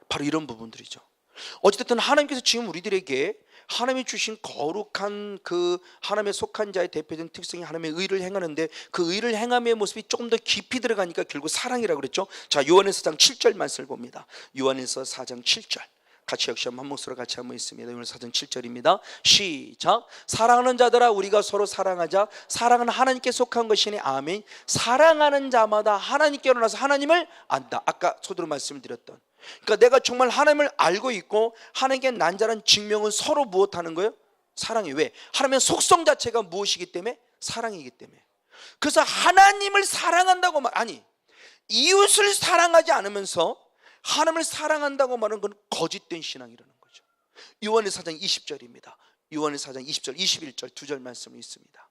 바로 이런 부분들이죠. 어쨌든 하나님께서 지금 우리들에게 하나님이 주신 거룩한 그 하나님의 속한 자의 대표적인 특성이 하나님의 의를 행하는데, 그 의를 행함의 모습이 조금 더 깊이 들어가니까 결국 사랑이라고 그랬죠. 자, 요한일서 4장 7절 말씀을 봅니다. 요한일서 4장 7절 같이 역시 한 목소리로 같이 한번 있습니다. 요한일서 4장 7절입니다. 시작. 사랑하는 자들아 우리가 서로 사랑하자. 사랑은 하나님께 속한 것이니 아멘. 사랑하는 자마다 하나님께로 나서 하나님을 안다. 아까 서두로 말씀을 드렸던, 그러니까 내가 정말 하나님을 알고 있고 하나님께 난 자라는 증명은 서로 무엇하는 거예요? 사랑이. 왜? 하나님의 속성 자체가 무엇이기 때문에? 사랑이기 때문에. 그래서 하나님을 사랑한다고 아니 이웃을 사랑하지 않으면서 하나님을 사랑한다고 말하는 건 거짓된 신앙이라는 거죠. 요한일서 4장 20절입니다. 요한일서 4장 20절 21절 두 절 말씀이 있습니다.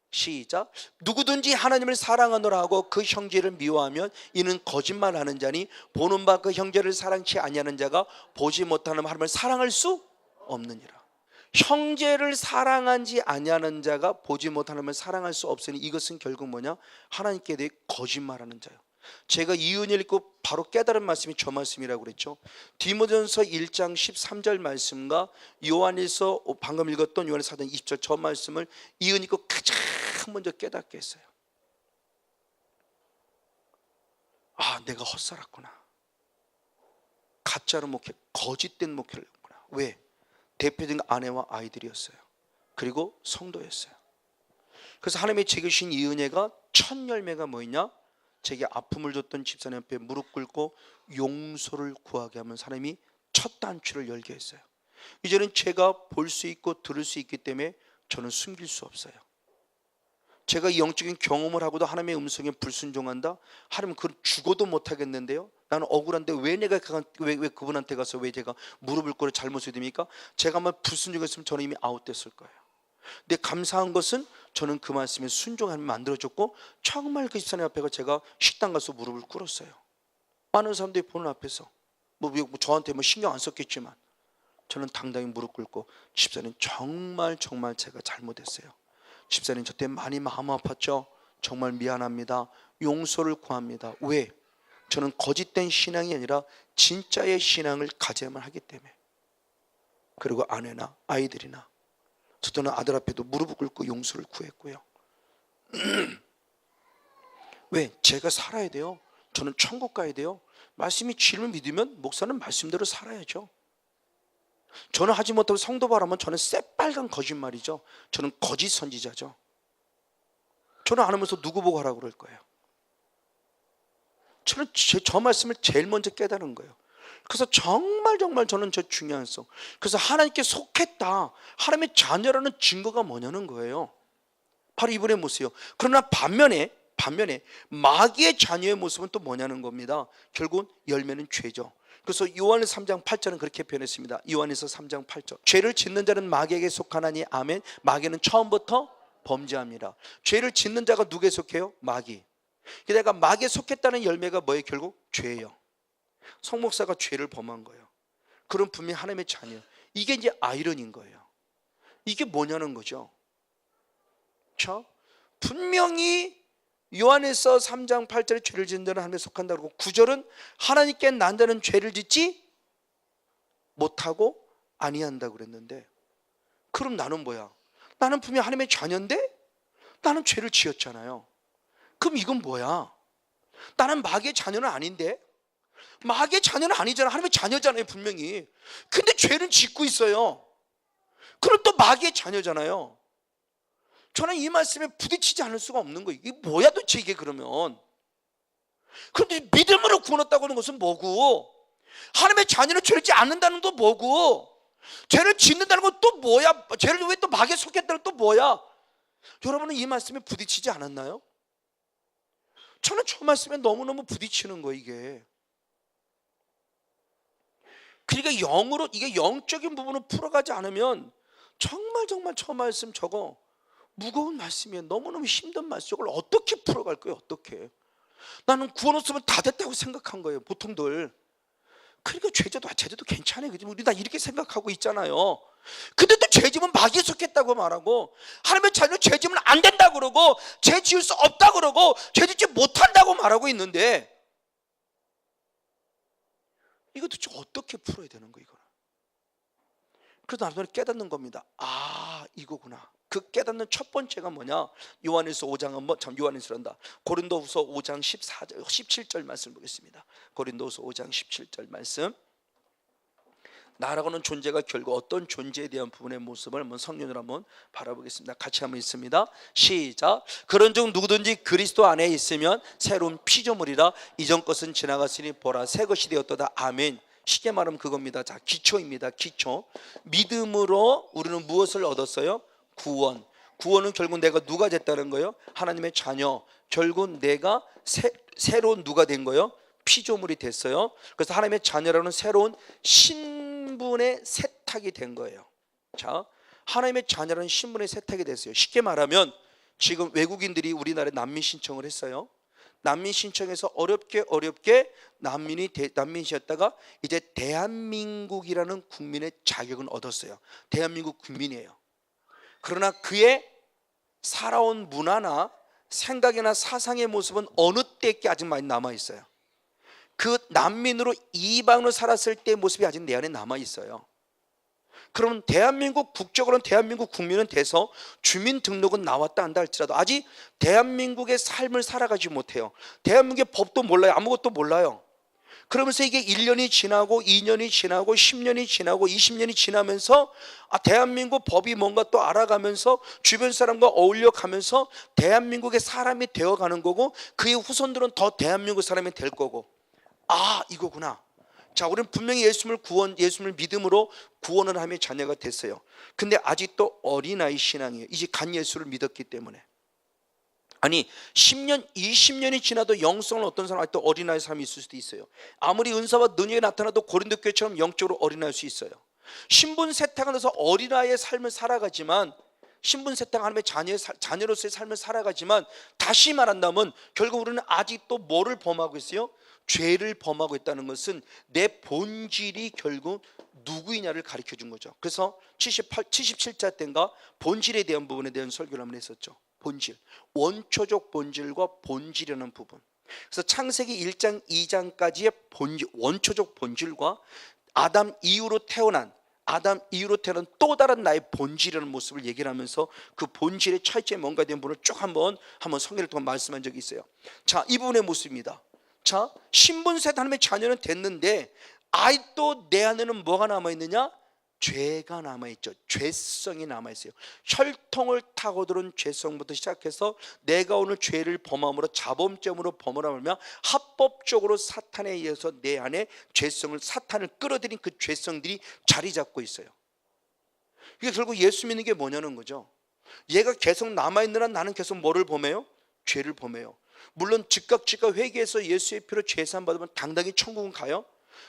시작. 누구든지 하나님을 사랑하노라 하고 그 형제를 미워하면 이는 거짓말하는 자니 보는 바 그 형제를 사랑치 아니하는 자가 보지 못하는 하나님을 사랑할 수 없느니라. 형제를 사랑하지 아니하는 자가 보지 못하는 하나님을 사랑할 수 없으니 이것은 결국 뭐냐? 하나님께 대해 거짓말하는 자요. 제가 이 은혜를 읽고 바로 깨달은 말씀이 저 말씀이라고 그랬죠. 디모데전서 1장 13절 말씀과 요한일서 방금 읽었던 요한일서 4장 20절 저 말씀을 이 은혜 읽고 가장 먼저 깨닫게 했어요. 아, 내가 헛살았구나. 가짜로 목회, 거짓된 목회를 했구나. 왜? 대표적인 아내와 아이들이었어요. 그리고 성도였어요. 그래서 하나님이 제게 주신 이 은혜가 첫 열매가 뭐였냐? 제게 아픔을 줬던 집사님 앞에 무릎 꿇고 용서를 구하게 하면 하나님이 첫 단추를 열게 했어요. 이제는 제가 볼 수 있고 들을 수 있기 때문에 저는 숨길 수 없어요. 제가 이 영적인 경험을 하고도 하나님의 음성에 불순종한다? 하나님 그걸 죽어도 못하겠는데요. 나는 억울한데 왜 내가 왜 그분한테 가서 왜 제가 무릎을 꿇어 잘못을 됩니까? 제가 한번 불순종했으면 저는 이미 아웃됐을 거예요. 근데 감사한 것은 저는 그 말씀에 순종하면 만들어줬고 정말 그 집사님 앞에 제가 식당 가서 무릎을 꿇었어요. 많은 사람들이 보는 앞에서 뭐 저한테 신경 안 썼겠지만 저는 당당히 무릎 꿇고 집사님 정말 제가 잘못했어요. 집사님 저 때 많이 마음 아팠죠? 정말 미안합니다. 용서를 구합니다. 왜? 저는 거짓된 신앙이 아니라 진짜의 신앙을 가져야만 하기 때문에. 그리고 아내나 아이들이나 저는 아들 앞에도 무릎을 꿇고 용서를 구했고요. 왜? 제가 살아야 돼요. 저는 천국 가야 돼요. 말씀이 진리를 믿으면 목사는 말씀대로 살아야죠. 저는 하지 못하고 성도 바라면 저는 새빨간 거짓말이죠. 저는 거짓 선지자죠. 저는 안 하면서 누구 보고 하라고 그럴 거예요? 저는 저 말씀을 제일 먼저 깨달은 거예요. 그래서 정말 저는 저 중요한 성. 그래서 하나님께 속했다, 하나님의 자녀라는 증거가 뭐냐는 거예요. 바로 이분의 모습이에요. 그러나 반면에 마귀의 자녀의 모습은 또 뭐냐는 겁니다. 결국은 열매는 죄죠. 그래서 요한에서 3장 8절은 그렇게 표현했습니다. 요한에서 3장 8절. 죄를 짓는 자는 마귀에게 속하나니 아멘. 마귀는 처음부터 범죄합니다. 죄를 짓는 자가 누구에 속해요? 마귀. 내가 마귀에 속했다는 열매가 뭐예요? 결국 죄예요. 성목사가 죄를 범한 거예요. 그럼 분명히 하나님의 자녀예요. 이게 이제 아이러니인 거예요. 이게 뭐냐는 거죠. 자, 분명히 요한에서 3장 8절에 죄를 짓는 자는 하나님에 속한다 그러고 9절은 하나님께 난다는 죄를 짓지 못하고 아니한다 그랬는데, 그럼 나는 뭐야? 나는 분명히 하나님의 자녀인데 나는 죄를 지었잖아요. 그럼 이건 뭐야? 나는 마귀의 자녀는 아닌데, 마귀의 자녀는 아니잖아. 하나님의 자녀잖아요 분명히. 근데 죄는 짓고 있어요. 그럼 또 마귀의 자녀잖아요. 저는 이 말씀에 부딪히지 않을 수가 없는 거예요. 이게 뭐야 도대체 이게 그러면. 그런데 믿음으로 구원했다고 하는 것은 뭐고, 하나님의 자녀는 죄를 짓지 않는다는 건 뭐고, 죄를 짓는다는 건 또 뭐야? 죄를 왜 또 마귀에 속했다는 건 또 뭐야? 여러분은 이 말씀에 부딪히지 않았나요? 저는 저 말씀에 너무너무 부딪히는 거예요 이게. 그러니까 영으로, 이게 영적인 부분을 풀어가지 않으면 정말 저 말씀 저거 무거운 말씀이에요. 너무너무 힘든 말씀. 이걸 어떻게 풀어갈 거예요? 어떻게? 나는 구원 없으면 다 됐다고 생각한 거예요 보통들. 그러니까 죄져도 괜찮아요. 우리 다 이렇게 생각하고 있잖아요. 근데 또 죄지면 마귀에 속했다고 말하고, 하나님의 자녀는 죄지면 안 된다고 그러고, 죄 지을 수 없다고 그러고, 죄짓지 못한다고 말하고 있는데, 이거 도대체 어떻게 풀어야 되는 거예요 이거는? 그래서 나중에 깨닫는 겁니다. 아, 이거구나. 그 깨닫는 첫 번째가 뭐냐? 요한일서 5장 요한일서란다. 고린도후서 5장 14절 17절 말씀 보겠습니다. 고린도후서 5장 17절 말씀. 나라고는 존재가 결국 어떤 존재에 대한 부분의 모습을 한번 성령으로 한번 바라보겠습니다. 같이 한번 있습니다. 시작. 그런즉 누구든지 그리스도 안에 있으면 새로운 피조물이라, 이전 것은 지나갔으니 보라 새 것이 되었도다. 아멘. 쉽게 말하면 그겁니다. 자, 기초입니다. 기초. 믿음으로 우리는 무엇을 얻었어요? 구원. 구원은 결국 내가 누가 됐다는 거예요? 하나님의 자녀. 결국 내가 새로운 누가 된 거예요? 피조물이 됐어요. 그래서 하나님의 자녀라는 새로운 신분의 세탁이 된 거예요. 자, 하나님의 자녀라는 신분의 세탁이 됐어요. 쉽게 말하면 지금 외국인들이 우리나라에 난민 신청을 했어요. 난민 신청해서 어렵게 난민이셨다가 이제 대한민국이라는 국민의 자격은 얻었어요. 대한민국 국민이에요. 그러나 그의 살아온 문화나 생각이나 사상의 모습은 어느 때께 아직 많이 남아있어요. 그 난민으로 이방으로 살았을 때의 모습이 아직 내 안에 남아있어요. 그러면 대한민국 국적으로는 대한민국 국민은 돼서 주민등록은 나왔다 한다 할지라도 아직 대한민국의 삶을 살아가지 못해요. 대한민국의 법도 몰라요. 아무것도 몰라요. 그러면서 이게 1년이 지나고 2년이 지나고 10년이 지나고 20년이 지나면서 대한민국 법이 뭔가 또 알아가면서 주변 사람과 어울려가면서 대한민국의 사람이 되어가는 거고, 그의 후손들은 더 대한민국 사람이 될 거고, 이거구나. 자, 우리는 분명히 예수님을 믿음으로 구원을 하며 자녀가 됐어요. 근데 아직도 어린아이 신앙이에요. 이제 간 예수를 믿었기 때문에. 아니 10년, 20년이 지나도 영성을 어떤 사람 아직도 어린아이 삶이 있을 수도 있어요. 아무리 은사와 능력이 나타나도 고린도 교회처럼 영적으로 어린아이일 수 있어요. 신분 세탁을 해서 어린아이의 삶을 살아가지만, 신분 세탁 하나님의 자녀로서의 삶을 살아가지만, 다시 말한다면 결국 우리는 아직도 뭐를 범하고 있어요? 죄를 범하고 있다는 것은 내 본질이 결국 누구이냐를 가르쳐 준 거죠. 그래서 77자 때인가 본질에 대한 부분에 대한 설교를 한번 했었죠. 본질, 원초적 본질과 본질이라는 부분. 그래서 창세기 1장 2장까지의 본질, 원초적 본질과 아담 이후로 태어난 또 다른 나의 본질이라는 모습을 얘기를 하면서 그 본질의 차이점이 뭔가 된 부분을 쭉 한번 성경을 통해 말씀한 적이 있어요. 자, 이 부분의 모습입니다. 자, 신분세 하나님의 자녀는 됐는데 아직도 내 안에는 뭐가 남아있느냐? 죄가 남아있죠. 죄성이 남아있어요. 혈통을 타고 들은 죄성부터 시작해서 내가 오늘 죄를 범함으로 자범죄으로 범함으로 합법적으로 사탄에 의해서 내 안에 죄성을, 사탄을 끌어들인 그 죄성들이 자리 잡고 있어요. 이게 결국 예수 믿는 게 뭐냐는 거죠. 얘가 계속 남아있느라 나는 계속 뭐를 범해요? 죄를 범해요. 물론 즉각 회개해서 예수의 피로 죄 사함 받으면 당당히 천국은 가요.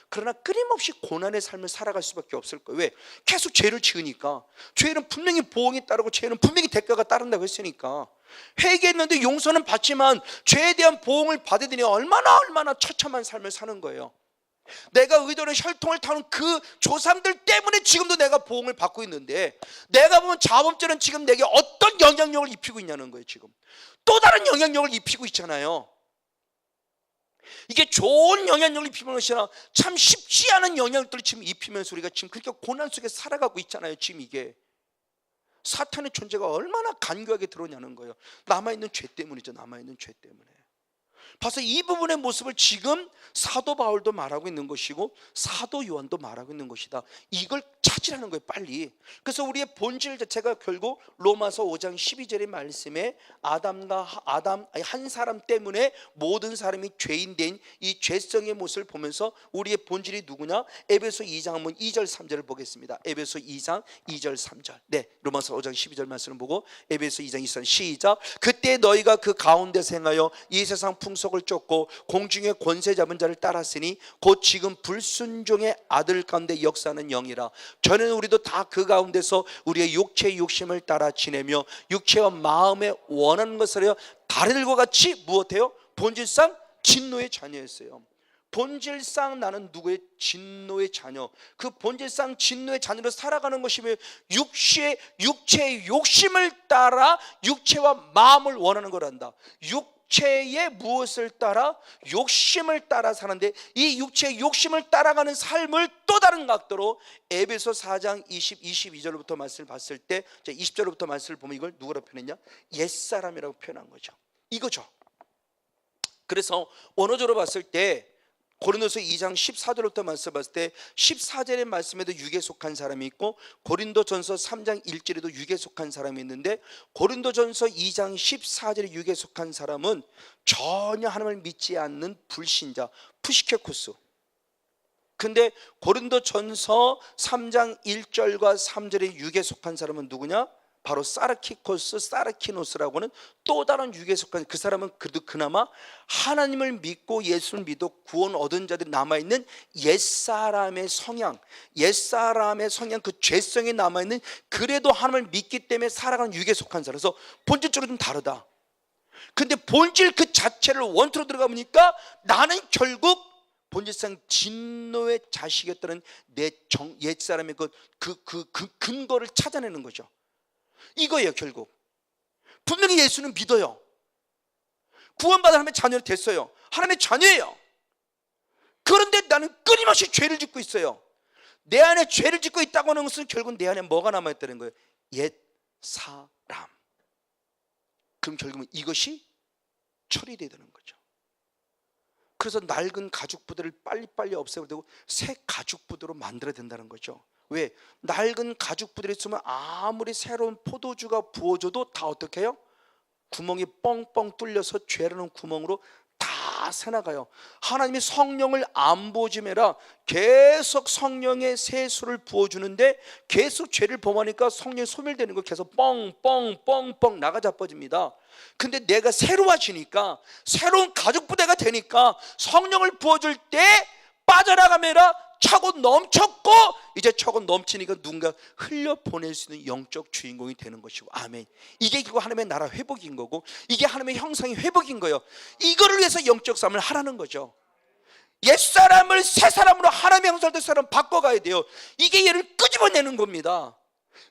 그러나 끊임없이 고난의 삶을 살아갈 수밖에 없을 거예요. 왜? 계속 죄를 지으니까. 죄는 분명히 보응이 따르고 죄는 분명히 대가가 따른다고 했으니까. 회개했는데 용서는 받지만 죄에 대한 보응을 받으니 얼마나 처참한 삶을 사는 거예요. 내가 의도는 혈통을 타는 그 조상들 때문에 지금도 내가 보응을 받고 있는데, 내가 보면 자범죄는 지금 내게 어떤 영향력을 입히고 있냐는 거예요. 지금 또 다른 영향력을 입히고 있잖아요. 이게 좋은 영향력을 입히는 것이 아니라 참 쉽지 않은 영향력들을 지금 입히면서 우리가 지금 그렇게 고난 속에 살아가고 있잖아요. 지금 이게 사탄의 존재가 얼마나 간교하게 들어오냐는 거예요. 남아있는 죄 때문이죠. 남아있는 죄 때문에. 봐서 이 부분의 모습을 지금 사도 바울도 말하고 있는 것이고 사도 요한도 말하고 있는 것이다. 이걸 찾으라는 거예요, 빨리. 그래서 우리의 본질 자체가 결국 로마서 5장 12절의 말씀에 아담 한 사람 때문에 모든 사람이 죄인된 이 죄성의 모습을 보면서 우리의 본질이 누구냐? 에베소 2장 한번 2절 3절을 보겠습니다. 에베소 2장 2절 3절. 네, 로마서 5장 12절 말씀을 보고 에베소 2장 2절 시작. 그때 너희가 그 가운데서 행하여 이 세상 풍속을 쫓고 공중의 권세 잡은 자를 따랐으니 곧 지금 불순종의 아들 가운데 역사하는 영이라. 전에는 우리도 다 그 가운데서 우리의 육체의 욕심을 따라 지내며 육체와 마음에 원하는 것을 하여 다리들과 같이 무엇해요? 본질상 진노의 자녀였어요. 본질상 나는 누구의? 진노의 자녀. 그 본질상 진노의 자녀로 살아가는 것이며 육체의 욕심을 따라 육체와 마음을 원하는 거란다. 육체의 무엇을 따라? 욕심을 따라 사는데 이 육체의 욕심을 따라가는 삶을 또 다른 각도로 에베소 4장 22절부터 말씀을 봤을 때 20절부터 말씀을 보면 이걸 누구라 표현했냐? 옛사람이라고 표현한 거죠. 이거죠. 그래서 원어적으로 봤을 때 고린도서 2장 14절부터 말씀 봤을 때 14절의 말씀에도 육에 속한 사람이 있고 고린도전서 3장 1절에도 육에 속한 사람이 있는데 고린도전서 2장 14절에 육에 속한 사람은 전혀 하나님을 믿지 않는 불신자 푸시케쿠스. 근데 고린도전서 3장 1절과 3절에 육에 속한 사람은 누구냐? 바로 사르키노스라고 하는 또 다른 육에 속한 그 사람은 그래도 그나마 하나님을 믿고 예수를 믿어 구원 얻은 자들이 남아있는 옛사람의 성향 그 죄성이 남아있는 그래도 하나님을 믿기 때문에 살아가는 육에 속한 사람. 그래서 본질적으로 좀 다르다. 근데 본질 그 자체를 원투로 들어가 보니까 나는 결국 본질상 진노의 자식이었다는 내 옛사람의 그 근거를 찾아내는 거죠. 이거예요. 결국 분명히 예수는 믿어요. 구원받은 하나님의 자녀가 됐어요. 하나님의 자녀예요. 그런데 나는 끊임없이 죄를 짓고 있어요. 내 안에 죄를 짓고 있다고 하는 것은 결국 내 안에 뭐가 남아있다는 거예요? 옛사람. 그럼 결국은 이것이 처리되야 되는 거죠. 그래서 낡은 가죽부대를 빨리빨리 없애야 되고 새 가죽부대로 만들어야 된다는 거죠. 왜? 낡은 가죽부대를 쓰면 아무리 새로운 포도주가 부어져도 다 어떻게 해요? 구멍이 뻥뻥 뚫려서 죄라는 구멍으로 다 새나가요. 하나님이 성령을 안 부어주매라 계속 성령의 세수를 부어주는데 계속 죄를 범하니까 성령이 소멸되는 거 계속 뻥뻥 나가 자빠집니다. 근데 내가 새로워지니까 새로운 가죽부대가 되니까 성령을 부어줄 때 빠져나가매라 차고 넘쳤고 이제 차고 넘치니까 누군가 흘려보낼 수 있는 영적 주인공이 되는 것이고 아멘. 이게 결국 하나님의 나라 회복인 거고 이게 하나님의 형상의 회복인 거예요. 이거를 위해서 영적 싸움을 하라는 거죠. 옛사람을 새 사람으로 하나님의 형상을 된 사람 바꿔가야 돼요. 이게 얘를 끄집어내는 겁니다.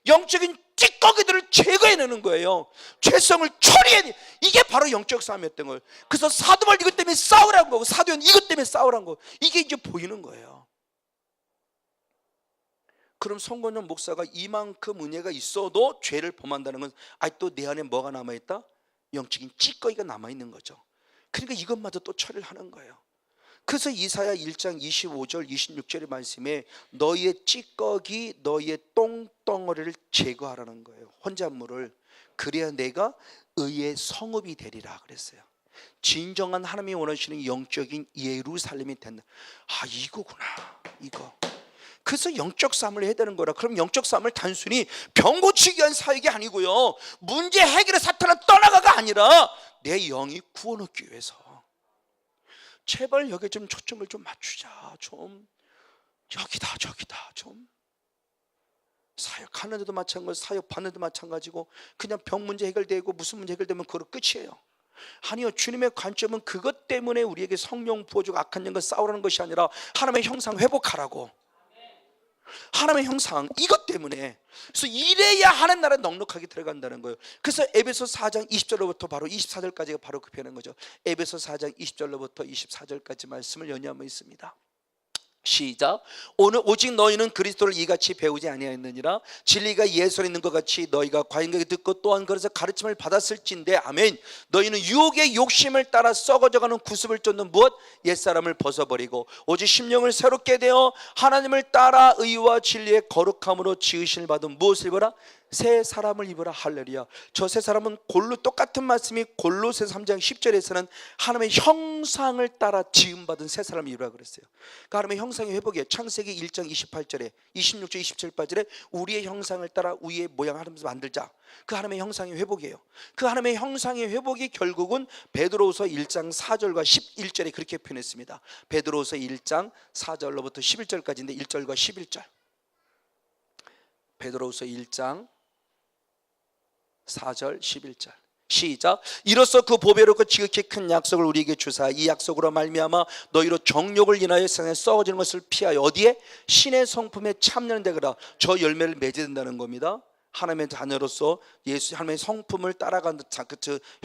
영적인 찌꺼기들을 제거해내는 거예요. 죄성을 처리해야 돼. 이게 바로 영적 싸움이었던 거예요. 그래서 사도 바울 이것 때문에 싸우라는 거고, 사도연 이것 때문에 싸우라는 거. 이게 이제 보이는 거예요. 그럼 송건영 목사가 이만큼 은혜가 있어도 죄를 범한다는 건 아직도 내 안에 뭐가 남아있다? 영적인 찌꺼기가 남아있는 거죠. 그러니까 이것마저 또 처리를 하는 거예요. 그래서 이사야 1장 25절 26절의 말씀에 너희의 찌꺼기 너희의 똥덩어리를 제거하라는 거예요. 혼잣물을. 그래야 내가 의의 성읍이 되리라 그랬어요. 진정한 하나님이 원하시는 영적인 예루살렘이 된다. 아, 이거구나, 이거. 그래서 영적 싸움을 해야 되는 거라. 그럼 영적 싸움을 단순히 병 고치기 위한 사역이 아니고요, 문제 해결의 사탄은 떠나가가 아니라 내 영이 구원 얻기 위해서. 제발 여기에 좀 초점을 좀 맞추자. 좀 여기다 저기다 좀. 사역하는 데도 마찬가지고 사역 받는 데도 마찬가지고 그냥 병 문제 해결되고 무슨 문제 해결되면 그걸로 끝이에요. 아니요, 주님의 관점은 그것 때문에 우리에게 성령 부어주고 악한 영과 싸우라는 것이 아니라 하나님의 형상 회복하라고. 하나님의 형상, 이것 때문에. 그래서 이래야 하는 나라에 넉넉하게 들어간다는 거예요. 그래서 에베소 4장 20절로부터 바로 24절까지가 바로 그 표현인 거죠. 에베소 4장 20절로부터 24절까지 말씀을 연이하고 있습니다. 시작. 오늘 오직 너희는 그리스도를 이같이 배우지 아니하였느니라. 진리가 예수 안에 있는 것 같이 너희가 과인에게 듣고 또한 그래서 가르침을 받았을진데, 아멘. 너희는 유혹의 욕심을 따라 썩어져가는 구습을 쫓는 무엇? 옛사람을 벗어버리고 오직 심령을 새롭게 되어 하나님을 따라 의와 진리의 거룩함으로 지으심을 받은 무엇을 입어라? 새 사람을 입어라. 할렐루야. 저 새 사람은 똑같은 말씀이 골로새 3장 10절에서는 하나님의 형상을 따라 지음받은 새 사람을 입으라 그랬어요. 그러니까 하나님의 형상의 회복이에요. 창세기 1장 28절에 26절 27절에 우리의 형상을 따라 우리의 모양 하면서 만들자. 그 하나님의 형상의 회복이에요. 그 하나님의 형상의 회복이 결국은 베드로후서 1장 4절과 11절에 그렇게 표현했습니다. 베드로후서 1장 4절로부터 11절까지인데 1절과 11절. 베드로후서 1장 4절 11절 시작. 이로써 그 보배롭고 지극히 큰 약속을 우리에게 주사 이 약속으로 말미암아 너희로 정욕을 인하여 세상에 썩어지는 것을 피하여 어디에? 신의 성품에 참여하는 데가 저 열매를 맺어야 된다는 겁니다. 하나님의 자녀로서 예수 하나님의 성품을 따라가는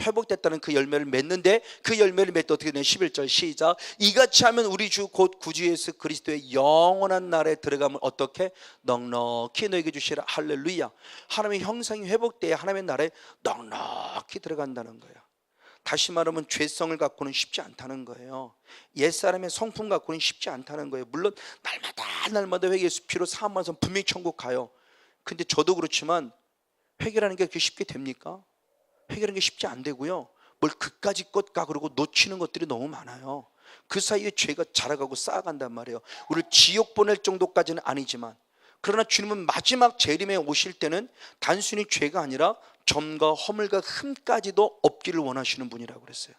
회복됐다는 그 열매를 맺는데, 그 열매를 맺을 때 어떻게 되냐? 11절 시작. 이같이 하면 우리 주 곧 구주 예수 그리스도의 영원한 날에 들어가면 어떻게? 넉넉히 너에게 주시라. 할렐루야. 하나님의 형상이 회복돼야 하나님의 날에 넉넉히 들어간다는 거예요. 다시 말하면 죄성을 갖고는 쉽지 않다는 거예요. 옛사람의 성품 갖고는 쉽지 않다는 거예요. 물론 날마다 회개 예수 피로 사함하면서 분명히 천국 가요. 근데 저도 그렇지만 회개라는 게 그렇게 쉽게 됩니까? 회개라는 게 쉽지 안 되고요, 뭘 그까짓 것가 그러고 놓치는 것들이 너무 많아요. 그 사이에 죄가 자라가고 쌓아간단 말이에요. 우리를 지옥 보낼 정도까지는 아니지만, 그러나 주님은 마지막 재림에 오실 때는 단순히 죄가 아니라 점과 허물과 흠까지도 없기를 원하시는 분이라고 그랬어요.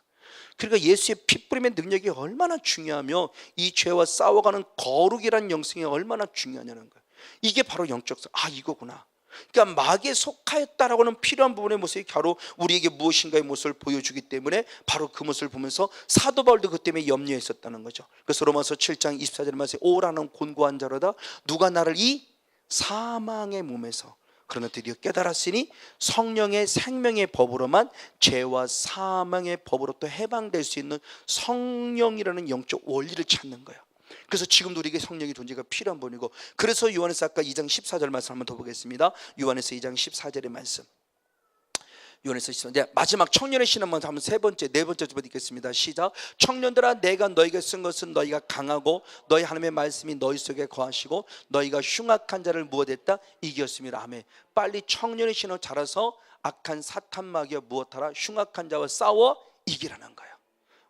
그러니까 예수의 피 뿌림의 능력이 얼마나 중요하며 이 죄와 싸워가는 거룩이란 영성이 얼마나 중요하냐는 거예요. 이게 바로 영적 싸움. 아, 이거구나. 그러니까 마귀에 속하였다라고는 필요한 부분의 모습이 바로 우리에게 무엇인가의 모습을 보여주기 때문에 바로 그 모습을 보면서 사도 바울도 그 때문에 염려했었다는 거죠. 그래서 로마서 7장 24절에 말씀에 오라는 곤고한 자로다 누가 나를 이 사망의 몸에서 그러나 드디어 깨달았으니 성령의 생명의 법으로만 죄와 사망의 법으로부터 해방될 수 있는 성령이라는 영적 원리를 찾는 거예요. 그래서 지금도 우리에게 성령의 존재가 필요한 분이고, 그래서 요한에서 아까 2장 14절 말씀 한번 더 보겠습니다. 요한에서 2장 14절의 말씀. 요한에서 14절 마지막 청년의 신 한번 세 번째 네 번째 좀 읽겠습니다. 시작. 청년들아 내가 너희에게 쓴 것은 너희가 강하고 너희 하나님의 말씀이 너희 속에 거하시고 너희가 흉악한 자를 무엇했다? 이겼습니다. 아멘. 빨리 청년의 신으로 자라서 악한 사탄 마귀와 무엇하라? 흉악한 자와 싸워 이기라는 거예요.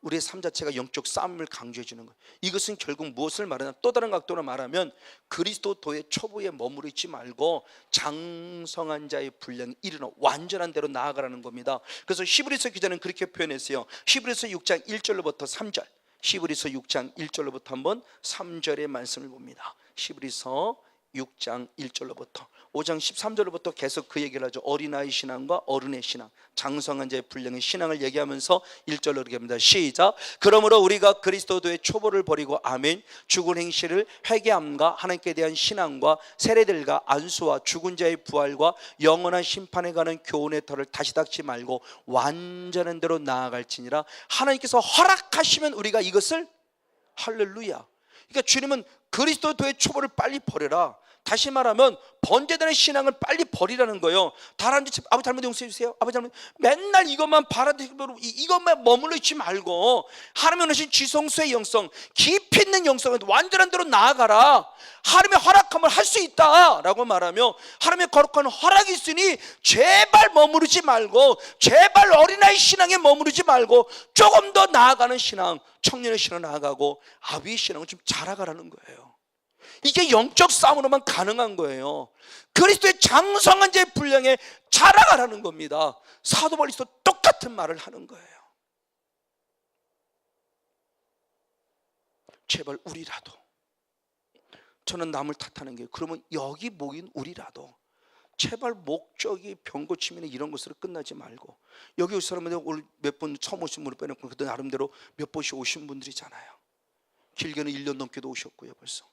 우리의 삶 자체가 영적 싸움을 강조해 주는 거예요. 이것은 결국 무엇을 말하냐? 또 다른 각도로 말하면 그리스도도의 초보에 머무르 있지 말고 장성한 자의 분량이 이르러 완전한 대로 나아가라는 겁니다. 그래서 히브리서 기자는 그렇게 표현했어요. 히브리서 6장 1절로부터 3절. 히브리서 6장 1절로부터 한번 3절의 말씀을 봅니다. 히브리서 6장 1절로부터 5장 13절로부터 계속 그 얘기를 하죠. 어린아이 신앙과 어른의 신앙, 장성한 자의 분량의 신앙을 얘기하면서 1절로 그렇게 합니다. 시작. 그러므로 우리가 그리스도의 초보를 버리고 아멘 죽은 행실을 회개함과 하나님께 대한 신앙과 세례들과 안수와 죽은 자의 부활과 영원한 심판에 가는 교훈의 터를 다시 닦지 말고 완전한 대로 나아갈지니라. 하나님께서 허락하시면 우리가 이것을, 할렐루야. 그러니까 주님은 그리스도의 초보를 빨리 버려라. 다시 말하면 번제되는 신앙을 빨리 버리라는 거예요. 다람쥐 아버지 잘못 용서해 주세요. 아버지 잘못. 맨날 이것만 바라보고 이것만 머물러 있지 말고 하나님의 원하신 지성소의 영성, 깊이 있는 영성을 완전한 대로 나아가라. 하나님의 허락함을 할 수 있다라고 말하며 하나님의 거룩한 허락이 있으니 제발 머무르지 말고, 제발 어린아이 신앙에 머무르지 말고 조금 더 나아가는 신앙, 청년의 신앙 나아가고 아비의 신앙을 좀 자라가라는 거예요. 이게 영적 싸움으로만 가능한 거예요. 그리스도의 장성한 자의 분량에 자라가라는 겁니다. 사도 바울도 똑같은 말을 하는 거예요. 제발 우리라도, 저는 남을 탓하는 게, 그러면 여기 모인 우리라도 제발 목적이 병 고침이나 이런 것으로 끝나지 말고, 여기 올 사람들 오늘 몇 번 처음 오신 분을 빼놓고 그때 나름대로 몇 번씩 오신 분들이잖아요. 길게는 1년 넘게도 오셨고요 벌써.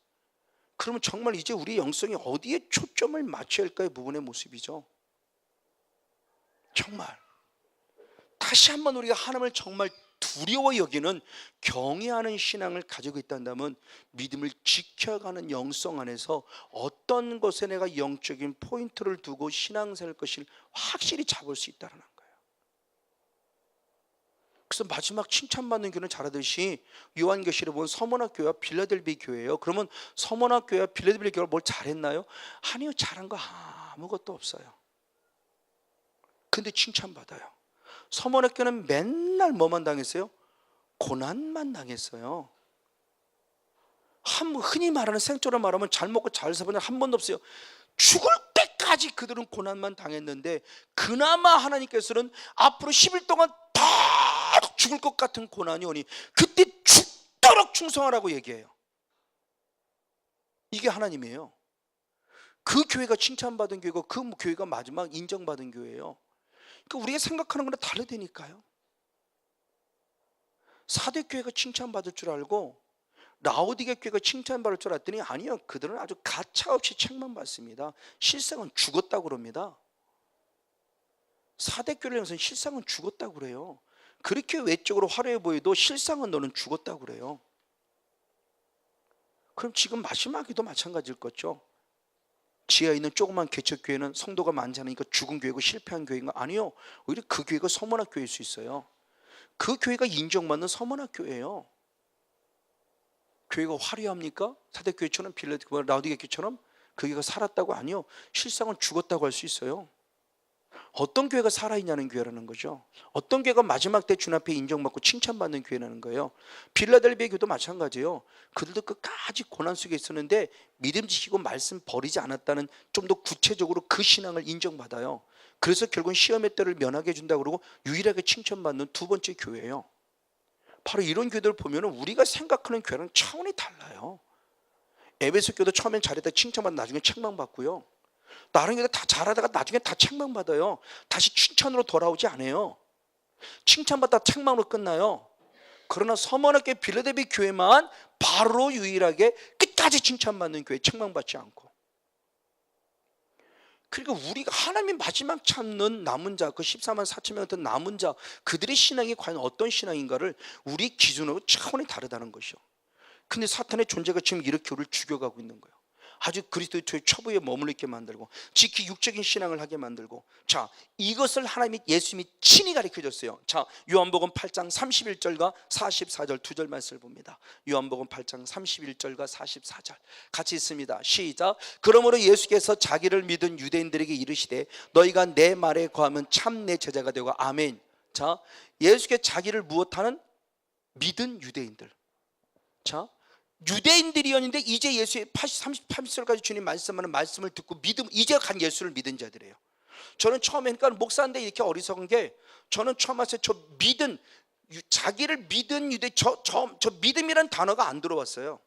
그러면 정말 이제 우리 영성이 어디에 초점을 맞춰야 할까의 부분의 모습이죠. 정말 다시 한번 우리가 하나님을 정말 두려워 여기는, 경외하는 신앙을 가지고 있다면 믿음을 지켜가는 영성 안에서 어떤 것에 내가 영적인 포인트를 두고 신앙생활 것을 확실히 잡을 수 있다는 거예요. 그래서 마지막 칭찬받는 교회는 잘하듯이 요한계시를 보면 서머나 교회와 빌라델비 교회예요. 그러면 서머나 교회와 빌라델비 교회가 뭘 잘했나요? 아니요, 잘한 거 아무것도 없어요. 근데 칭찬받아요. 서머나 교회는 맨날 뭐만 당했어요? 고난만 당했어요. 흔히 말하는 생초로 말하면 잘 먹고 잘 사본 적 한 번도 없어요. 죽을 때까지 그들은 고난만 당했는데, 그나마 하나님께서는 앞으로 10일 동안 다 죽을 것 같은 고난이 오니 그때 죽도록 충성하라고 얘기해요. 이게 하나님이에요. 그 교회가 칭찬받은 교회고 그 교회가 마지막 인정받은 교회예요. 그러니까 우리가 생각하는 거랑 다르다니까요. 사대교회가 칭찬받을 줄 알고 라오디게 교회가 칭찬받을 줄 알았더니 아니요, 그들은 아주 가차없이 책망받습니다. 실상은 죽었다고 그럽니다. 사대교회를 향해서는 실상은 죽었다고 그래요. 그렇게 외적으로 화려해 보여도 실상은 너는 죽었다고 그래요. 그럼 지금 마지막에도 마찬가지일 거죠. 지하에 있는 조그만 개척교회는 성도가 많지 않으니까 죽은 교회고 실패한 교회인가? 아니요, 오히려 그 교회가 서문학 교회일 수 있어요. 그 교회가 인정받는 서문학 교회예요. 교회가 화려합니까? 사대교회처럼 빌라델피아 라오디게 교회처럼 그 교회가 살았다고? 아니요, 실상은 죽었다고 할 수 있어요. 어떤 교회가 살아있냐는 교회라는 거죠. 어떤 교회가 마지막 때 주님 앞에 인정받고 칭찬받는 교회라는 거예요. 빌라델비아 교회도 마찬가지예요. 그들도 끝까지 고난 속에 있었는데 믿음 지키고 말씀 버리지 않았다는, 좀 더 구체적으로 그 신앙을 인정받아요. 그래서 결국은 시험의 때를 면하게 해준다고 그러고 유일하게 칭찬받는 두 번째 교회예요. 바로 이런 교회들을 보면 우리가 생각하는 교회랑 차원이 달라요. 에베소 교도 처음엔 잘했다 칭찬받고 나중에 책망받고요. 다른 교회도 다 잘하다가 나중에 다 책망받아요. 다시 칭찬으로 돌아오지 않아요. 칭찬받다 책망으로 끝나요. 그러나 서머나교회 빌라델비아 교회만 바로 유일하게 끝까지 칭찬받는 교회, 책망받지 않고. 그러니까 우리가 하나님이 마지막 참는 남은 자, 그 14만 4천 명 같은 남은 자, 그들의 신앙이 과연 어떤 신앙인가를 우리 기준으로 차원이 다르다는 것이요. 근데 사탄의 존재가 지금 이렇게 우리를 죽여가고 있는 거예요. 아주 그리스도의 초부에 머물러 있게 만들고 지키 육적인 신앙을 하게 만들고. 자, 이것을 하나님이, 예수님이 친히 가르쳐줬어요. 자, 요한복음 8장 31절과 44절 두 절 말씀을 봅니다. 요한복음 8장 31절과 44절 같이 있습니다. 시작. 그러므로 예수께서 자기를 믿은 유대인들에게 이르시되 너희가 내 말에 거하면 참 내 제자가 되고. 아멘. 자, 예수께 자기를 무엇하는? 믿은 유대인들. 자, 유대인들이었는데 이제 예수의 38절까지 주님 말씀하는 말씀을 듣고 믿음, 이제 간 예수를 믿은 자들이에요. 저는 처음에, 그러니까 목사인데 이렇게 어리석은 게, 저는 처음 왔을 때 저 믿은, 자기를 믿은 유대, 저 믿음이란 단어가 안 들어왔어요.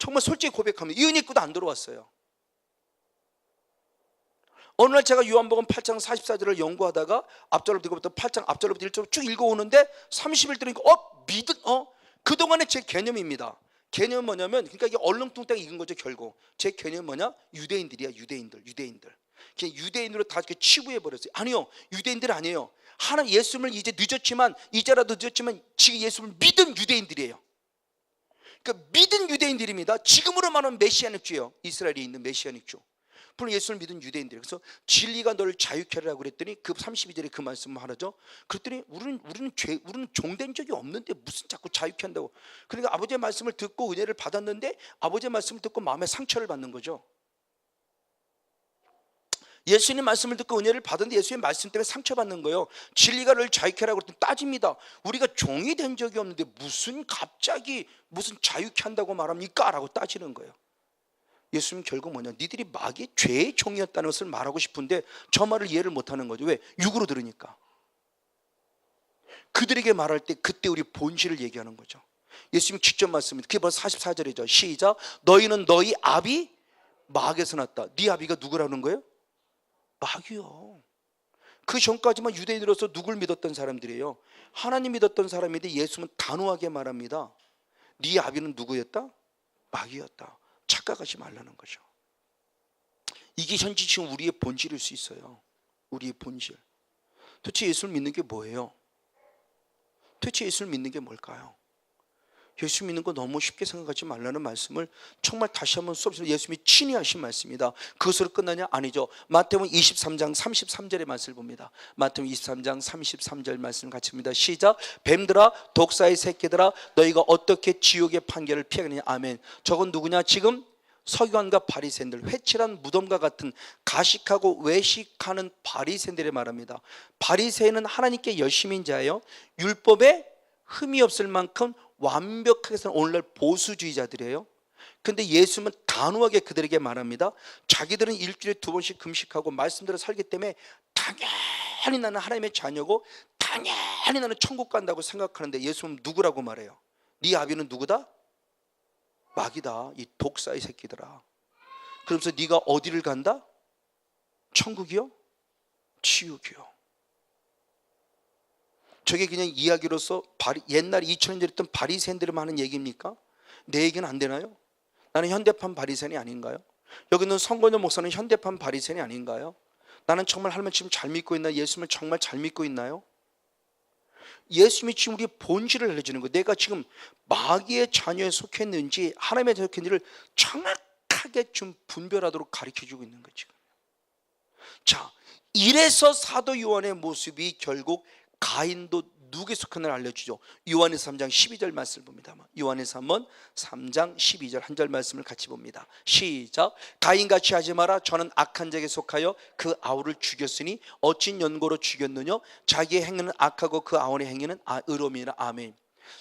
정말 솔직히 고백하면 이 은혜 입고도 안 들어왔어요. 어느 날 제가 요한복음 8장 44절을 연구하다가 앞절로부터 8장 앞절로부터 1절로 쭉 읽어오는데 30일 들으니까 그동안의 제 개념입니다. 개념은 뭐냐면, 그러니까 이게 얼렁뚱땅 익은 거죠. 결국 제 개념은 뭐냐, 유대인들이야. 유대인들 그냥 유대인으로 다 이렇게 치부해 버렸어요. 아니요, 유대인들 아니에요. 하나님 예수님을 이제라도 늦었지만 지금 예수님을 믿은 유대인들이에요. 그러니까 믿은 유대인들입니다. 지금으로 말하면 메시아닉주예요. 이스라엘에 있는 메시아닉주, 물론 예수를 믿은 유대인들. 그래서 진리가 너를 자유케 하라고 그랬더니 그 32절에 그 말씀을 하죠. 그랬더니 우리는 종된 적이 없는데 무슨 자꾸 자유케 한다고. 그러니까 아버지의 말씀을 듣고 은혜를 받았는데 아버지의 말씀을 듣고 마음에 상처를 받는 거죠. 예수님 말씀을 듣고 은혜를 받았는데 예수의 말씀 때문에 상처받는 거예요. 진리가 너를 자유케 하라고 그랬더니 따집니다. 우리가 종이 된 적이 없는데 무슨 갑자기 무슨 자유케 한다고 말합니까? 라고 따지는 거예요. 예수님 결국 뭐냐, 니들이 마귀의 죄의 종이었다는 것을 말하고 싶은데 저 말을 이해를 못하는 거죠. 왜? 육으로 들으니까. 그들에게 말할 때 그때 우리 본질을 얘기하는 거죠. 예수님 직접 말씀입니다. 그게 벌써 44절이죠. 시작. 너희는 너희 아비 마귀에서 났다. 네 아비가 누구라는 거예요? 마귀요. 그 전까지만 유대인으로서 누굴 믿었던 사람들이에요? 하나님 믿었던 사람인데 예수님은 단호하게 말합니다. 네 아비는 누구였다? 마귀였다. 착각하지 말라는 거죠. 이게 현재 지금 우리의 본질일 수 있어요. 우리의 본질. 도대체 예수를 믿는 게 뭐예요? 도대체 예수를 믿는 게 뭘까요? 예수 믿는 거 너무 쉽게 생각하지 말라는 말씀을 정말 다시 한번 수업에서 예수님이 친히 하신 말씀입니다. 그것으로 끝나냐? 아니죠. 마태복음 23장 33절의 말씀을 봅니다. 마태복음 23장 33절 말씀 같이 봅니다. 시작. 뱀들아, 독사의 새끼들아, 너희가 어떻게 지옥의 판결을 피하느냐. 아멘. 저건 누구냐? 지금 서기관과 바리새인들, 회칠한 무덤과 같은 가식하고 외식하는 바리새인들의 말합니다. 바리새인은 하나님께 열심인 자예요. 율법에 흠이 없을 만큼 완벽하게 사는 오늘날 보수주의자들이에요. 그런데 예수님은 단호하게 그들에게 말합니다. 자기들은 일주일에 2번씩 금식하고 말씀대로 살기 때문에 당연히 나는 하나님의 자녀고 당연히 나는 천국 간다고 생각하는데 예수님은 누구라고 말해요? 네 아비는 누구다? 마귀다. 이 독사의 새끼들아. 그러면서 네가 어디를 간다? 천국이요? 지옥이요. 저게 그냥 이야기로서 옛날에 2000년 전에 했던 바리새인들이 하는 얘기입니까? 내 얘기는 안 되나요? 나는 현대판 바리새인이 아닌가요? 여기 있는 성건영 목사는 현대판 바리새인이 아닌가요? 나는 정말 하나님을 지금 잘 믿고 있나요? 예수님을 정말 잘 믿고 있나요? 예수님이 지금 우리의 본질을 알려주는 거예요. 내가 지금 마귀의 자녀에 속했는지 하나님의 자녀에 속했는지를 정확하게 좀 분별하도록 가르쳐주고 있는 거죠. 자, 이래서 사도 요한의 모습이 결국 가인도 누구에 속했는지를 알려주죠. 요한에서 3장 12절 말씀을 봅니다. 요한에서 한번 3장 12절 한 절 말씀을 같이 봅니다. 시작. 가인같이 하지 마라. 저는 악한 자에게 속하여 그 아우를 죽였으니 어찌 연고로 죽였느냐. 자기의 행위는 악하고 그 아우의 행위는 의로움이라. 아멘.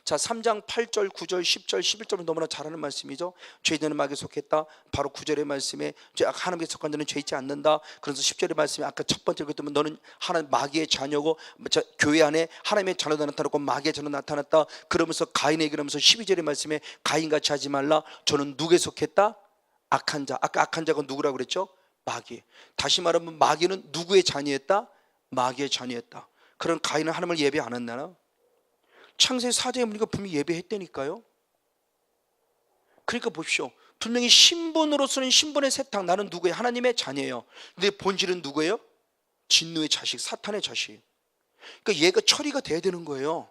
자, 3장 8절 9절 10절 11절은 너무나 잘하는 말씀이죠. 죄인은 마귀에 속했다. 바로 9절의 말씀에 하나님께 속한 자는 죄 있지 않는다. 그래서 10절의 말씀에 아까 첫 번째 그랬더니 너는 하나님 마귀의 자녀고 교회 안에 하나님의 자녀가 나타났고 마귀의 자녀가 나타났다. 그러면서 가인에게 그러면서 12절의 말씀에 가인같이 하지 말라. 저는 누구에 속했다? 악한 자. 아까 악한 자가 누구라고 그랬죠? 마귀. 다시 말하면 마귀는 누구의 자녀였다? 마귀의 자녀였다. 그런 가인은 하나님을 예배 안 했나? 창세기 4장에 보니까 분명히 예배했다니까요. 그러니까 보십시오. 분명히 신분으로서는 신분의 세탁. 나는 누구예요? 하나님의 자녀예요. 근데 본질은 누구예요? 진노의 자식, 사탄의 자식. 그러니까 얘가 처리가 돼야 되는 거예요.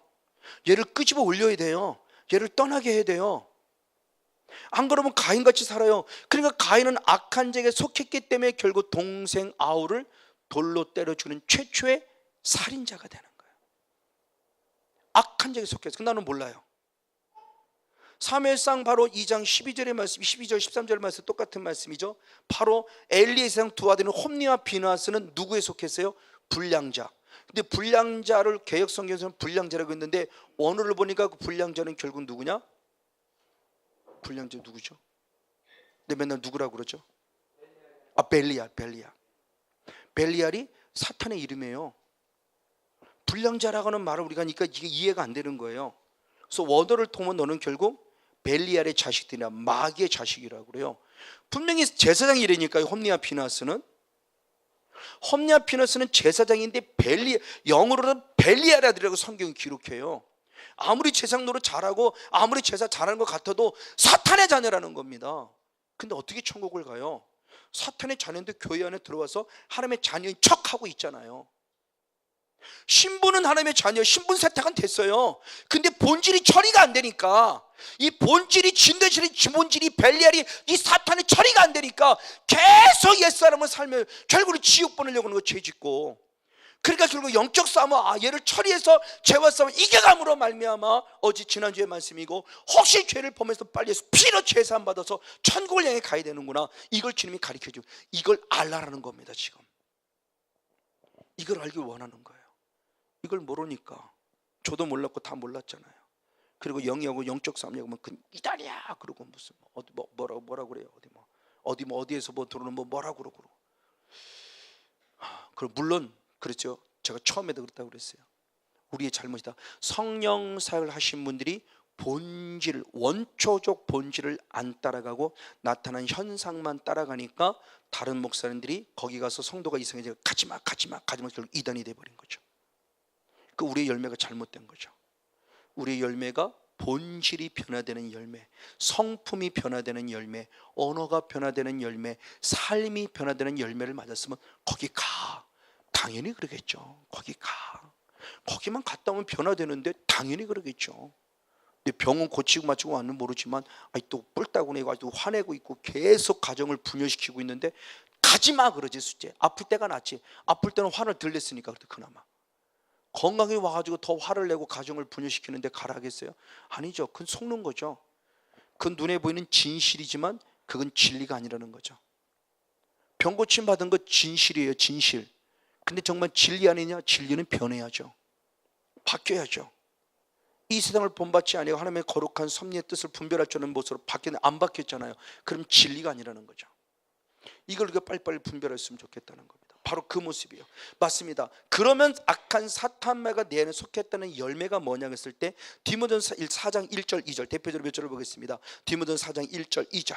얘를 끄집어 올려야 돼요. 얘를 떠나게 해야 돼요. 안 그러면 가인같이 살아요. 그러니까 가인은 악한 자에게 속했기 때문에 결국 동생 아우를 돌로 때려 죽는 최초의 살인자가 되는 거예요. 악한 자에게 속했어. 나는 몰라요. 사무엘상 바로 2장 12절의 말씀, 12절 13절 말씀 똑같은 말씀이죠. 바로 엘리의 세상 두 아들은 홈리와 비느하스는 누구에 속했어요? 불량자. 근데 불량자를 개역성경에서는 불량자라고 했는데 원어를 보니까 그 불량자는 결국 누구냐? 불량자 누구죠? 근데 맨날 누구라고 그러죠? 벨리알이 사탄의 이름이에요. 불량자라고 하는 말을 우리가 하니까 이게 이해가 안 되는 거예요. 그래서 원어를 통하면 너는 결국 벨리알의 자식들이나 마귀의 자식이라고 그래요. 분명히 제사장이 이러니까요. 홈리와 피나스는 제사장인데 영어로는 벨리알 아들이라고 성경이 기록해요. 아무리 제사장 노릇 잘하고 아무리 제사 잘하는 것 같아도 사탄의 자녀라는 겁니다. 근데 어떻게 천국을 가요? 사탄의 자녀인데 교회 안에 들어와서 하나님의 자녀인 척하고 있잖아요. 신분은 하나님의 자녀, 신분 세탁은 됐어요. 근데 본질이 처리가 안 되니까, 이 본질이 진대실의 본질이 벨리알이 이 사탄의 처리가 안 되니까 계속 옛사람을 살며 결국은 지옥 보내려고 하는 거, 죄 짓고. 그러니까 결국 영적 싸움은 얘를 처리해서 죄와 싸움을 이겨감으로 말미암아, 지난주의 말씀이고, 혹시 죄를 범해서 빨리 피로 죄사함 받아서 천국을 향해 가야 되는구나, 이걸 주님이 가르쳐주고, 이걸 알라라는 겁니다. 지금 이걸 알길 원하는 거예요. 이걸 모르니까, 저도 몰랐고 다 몰랐잖아요. 그리고 영이하고 영적 싸움이라고 하면 그 이달이야 그러고 무슨 뭐라고 그래요. 어디에서 들어오는 뭐라고 그러고. 그럼 물론 그렇죠. 제가 처음에도 그랬다고 그랬어요. 우리의 잘못이다. 성령 사역을 하신 분들이 본질, 원초적 본질을 안 따라가고 나타난 현상만 따라가니까 다른 목사님들이 거기 가서 성도가 이상해지고 가지마 결국 이단이 돼버린 거죠. 그 우리의 열매가 잘못된 거죠. 우리의 열매가 본질이 변화되는 열매, 성품이 변화되는 열매, 언어가 변화되는 열매, 삶이 변화되는 열매를 맞았으면 거기 가. 당연히 그러겠죠. 거기 가. 거기만 갔다 오면 변화되는데 당연히 그러겠죠. 근데 병원 고치고 마치고 왔는 모르지만 또 뿔따구 내고 아직도 화내고 있고 계속 가정을 분열시키고 있는데 가지마 그러지. 숫제 아플 때가 낫지. 아플 때는 화를 덜 냈으니까 그나마. 건강에 와가지고 더 화를 내고 가정을 분열시키는데 가라 하겠어요? 아니죠. 그건 속는 거죠. 그건 눈에 보이는 진실이지만 그건 진리가 아니라는 거죠. 병 고침 받은 거 진실이에요. 진실. 근데 정말 진리 아니냐? 진리는 변해야죠. 바뀌어야죠. 이 세상을 본받지 아니고 하나님의 거룩한 섭리의 뜻을 분별할 줄 아는 모습으로 안 바뀌었잖아요. 그럼 진리가 아니라는 거죠. 이걸 우리가 빨리빨리 분별했으면 좋겠다는 겁니다. 바로 그 모습이에요. 맞습니다. 그러면 악한 사탄마가 내 안에 속했다는 열매가 뭐냐 했을 때 디모데전서 4장 1절 2절 대표적으로 몇 절을 보겠습니다. 디모데전서 4장 1절 2절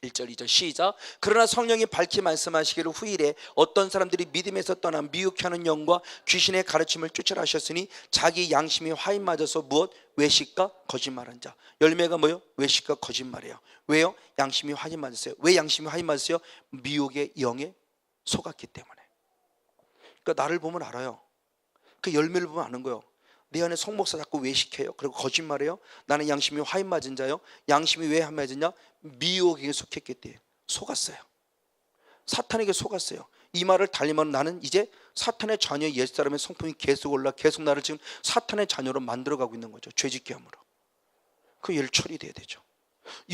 1절 2절 시작. 그러나 성령이 밝히 말씀하시기를 후일에 어떤 사람들이 믿음에서 떠나 미혹해 하는 영과 귀신의 가르침을 쫓으라 하셨으니 자기 양심이 화인 맞아서 무엇? 외식과 거짓말한 자. 열매가 뭐요? 외식과 거짓말이에요. 왜요? 양심이 화인 맞았어요. 왜 양심이 화인 맞았어요? 미혹의 영에 속았기 때문에. 그러니까 나를 보면 알아요. 그 열매를 보면 아는 거예요. 내 안에 송목사 자꾸 외식해요. 그리고 거짓말해요. 나는 양심이 화인 맞은 자요. 양심이 왜 화인 맞았냐? 미혹에게 속했기 때문에. 속았어요. 사탄에게 속았어요. 이 말을 달리면 나는 이제 사탄의 자녀 옛사람의 성품이 계속 올라 계속 나를 지금 사탄의 자녀로 만들어가고 있는 거죠. 죄짓게 함으로. 그 일 처리돼야 되죠.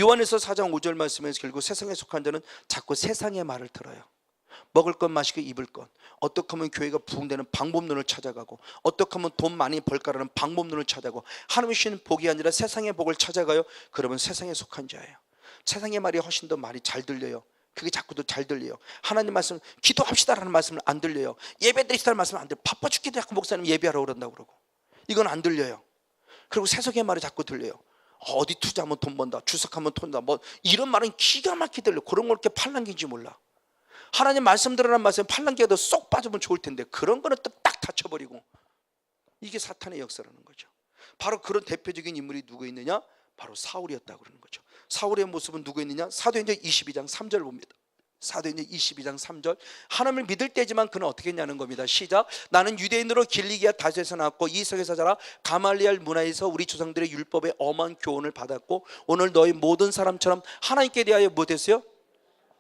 요한에서 4장 5절 말씀에서 결국 세상에 속한 자는 자꾸 세상의 말을 들어요. 먹을 것 마시고 입을 것, 어떻게 하면 교회가 부흥되는 방법론을 찾아가고, 어떻게 하면 돈 많이 벌까라는 방법론을 찾아가고, 하나님이 주시는 복이 아니라 세상의 복을 찾아가요. 그러면 세상에 속한 자예요. 세상의 말이 훨씬 더 말이 잘 들려요. 그게 자꾸도 잘 들려요. 하나님 말씀 기도합시다라는 말씀을 안 들려요. 예배드리시다는 말씀을 안 들려요. 바빠 죽기도 자꾸 목사님 예배하러 그런다고 그러고, 이건 안 들려요. 그리고 세속의 말이 자꾸 들려요. 어디 투자하면 돈 번다, 주석하면 돈 번다, 뭐 이런 말은 기가 막히게 들려요. 그런 걸 이렇게 팔랑귀인지 몰라. 하나님 말씀 들으라는 말씀에 팔랑귀가 더 쏙 빠지면 좋을 텐데 그런 거는 또 딱 닫혀버리고. 이게 사탄의 역사라는 거죠. 바로 그런 대표적인 인물이 누구 있느냐? 바로 사울이었다고 그러는 거죠. 사울의 모습은 누구 있느냐? 사도행전 22장 3절 봅니다. 사도행전 22장 3절. 하나님을 믿을 때지만 그는 어떻게 했냐는 겁니다. 시작. 나는 유대인으로 길리기아 다수에서 나왔고 이석에서 자라 가말리알 문화에서 우리 조상들의 율법에 엄한 교훈을 받았고 오늘 너희 모든 사람처럼 하나님께 대하여 못했어요?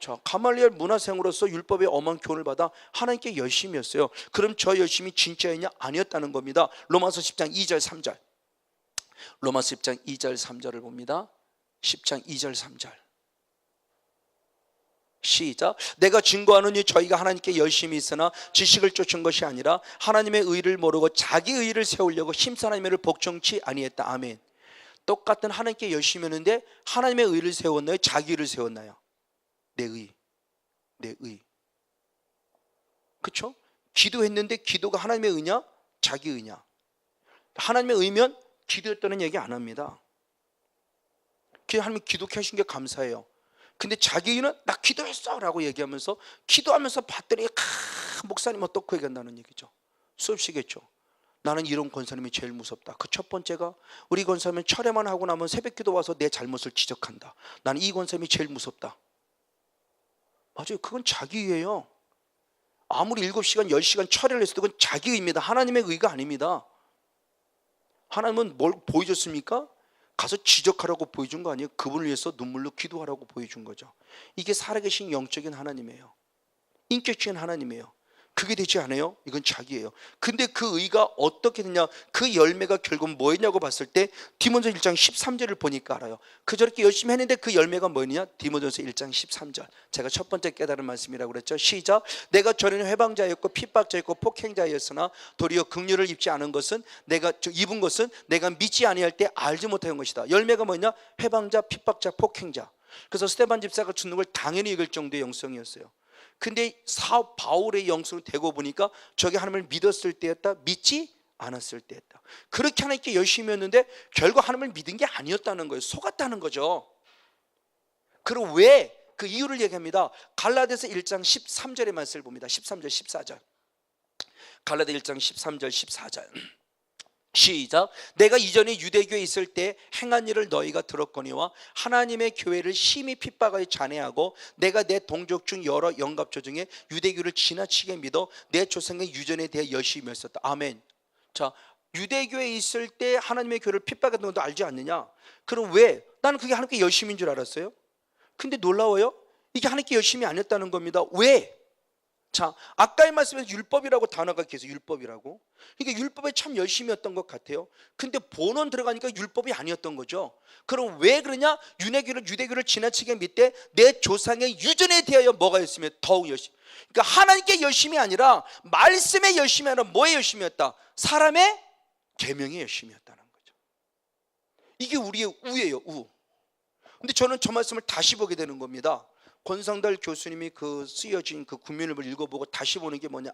자, 가말리엘 문화생으로서 율법의 엄한 교훈을 받아 하나님께 열심히 했어요. 그럼 저 열심이 진짜였냐? 아니었다는 겁니다. 로마서 10장 2절 3절. 로마서 10장 2절 3절을 봅니다. 10장 2절 3절 시작. 내가 증거하노니 저희가 하나님께 열심히 있으나 지식을 쫓은 것이 아니라 하나님의 의를 모르고 자기 의를 세우려고 힘써 하나님의 의를 복종치 아니했다. 아멘. 똑같은 하나님께 열심히 했는데 하나님의 의를 세웠나요? 자기 의를 세웠나요? 내 의. 그렇죠? 기도했는데 기도가 하나님의 의냐? 자기 의냐? 하나님의 의면 기도했다는 얘기 안 합니다. 하나님 기독해 하신 게 감사해요. 근데 자기는 나 기도했어 라고 얘기하면서 기도하면서 봤더니 목사님 어떻게 얘기한다는 얘기죠. 수없이겠죠. 나는 이런 권사님이 제일 무섭다. 그 첫 번째가 우리 권사님은 철회만 하고 나면 새벽기도 와서 내 잘못을 지적한다. 나는 이 권사님이 제일 무섭다. 맞아요. 그건 자기의예요. 아무리 7시간 10시간 철회를 했어도 그건 자기 의입니다. 하나님의 의가 아닙니다. 하나님은 뭘 보여줬습니까? 가서 지적하라고 보여준 거 아니에요. 그분을 위해서 눈물로 기도하라고 보여준 거죠. 이게 살아계신 영적인 하나님이에요. 인격적인 하나님이에요. 그게 되지 않아요? 이건 자기예요. 근데 그 의가 어떻게 되냐, 그 열매가 결국 뭐였냐고 봤을 때 디모데전서 1장 13절을 보니까 알아요. 그 저렇게 열심히 했는데 그 열매가 뭐냐? 디모데전서 1장 13절. 제가 첫 번째 깨달은 말씀이라고 그랬죠. 시작. 내가 전에는 회방자였고 핍박자였고 폭행자였으나 도리어 긍휼을 입지 않은 것은 입은 것은 내가 믿지 아니할 때 알지 못한 것이다. 열매가 뭐냐? 회방자, 핍박자, 폭행자. 그래서 스데반 집사가 죽는 걸 당연히 읽을 정도의 영성이었어요. 근데 바울의 영성을 대고 보니까 저게 하나님을 믿었을 때였다, 믿지 않았을 때였다. 그렇게 하나님께 열심히 했는데 결국 하나님을 믿은 게 아니었다는 거예요. 속았다는 거죠. 그럼 왜? 그 이유를 얘기합니다. 갈라디아서 1장 13절의 말씀을 봅니다. 13절 14절. 갈라디아 1장 13절 14절. 시작. 내가 이전에 유대교에 있을 때 행한 일을 너희가 들었거니와 하나님의 교회를 심히 핍박하여 잔해하고 내가 내 동족 중 여러 영갑조 중에 유대교를 지나치게 믿어 내 조상의 유전에 대해 열심히 했었다. 아멘. 자, 유대교에 있을 때 하나님의 교회를 핍박했던 것도 알지 않느냐? 그럼 왜? 나는 그게 하나님께 열심인 줄 알았어요. 근데 놀라워요. 이게 하나님께 열심이 아니었다는 겁니다. 왜? 자, 아까의 말씀에서 율법이라고 단어가 계속 율법이라고. 그러니까 율법에 참 열심이었던 것 같아요. 근데 본원 들어가니까 율법이 아니었던 거죠. 그럼 왜 그러냐? 유대교를 지나치게 믿되 내 조상의 유전에 대하여 뭐가 있으면 더욱 열심히. 그러니까 하나님께 열심이 아니라 말씀에 열심이 아니라 뭐에 열심이었다? 사람의 계명에 열심이었다는 거죠. 이게 우리의 우예요, 우. 근데 저는 저 말씀을 다시 보게 되는 겁니다. 권상달 교수님이 그 쓰여진 그 군민을 읽어보고 다시 보는 게 뭐냐?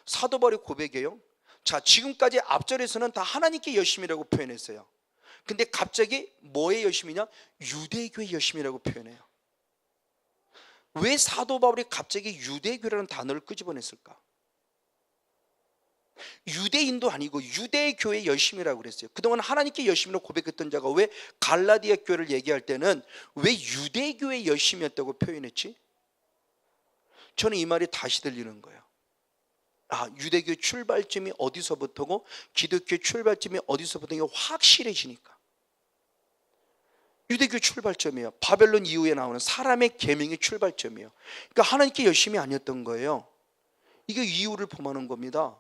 사도 바울의 고백이에요. 자, 지금까지 앞절에서는 다 하나님께 열심이라고 표현했어요. 근데 갑자기 뭐의 열심이냐? 유대교의 열심이라고 표현해요. 왜 사도 바울이 갑자기 유대교라는 단어를 끄집어냈을까? 유대인도 아니고 유대교의 열심이라고 그랬어요. 그동안 하나님께 열심으로 고백했던 자가 왜 갈라디아 교회를 얘기할 때는 왜 유대교의 열심이었다고 표현했지? 저는 이 말이 다시 들리는 거예요. 유대교의 출발점이 어디서부터고 기독교의 출발점이 어디서부터 확실해지니까. 유대교 출발점이에요. 바벨론 이후에 나오는 사람의 계명의 출발점이에요. 그러니까 하나님께 열심이 아니었던 거예요. 이게 이유를 범하는 겁니다.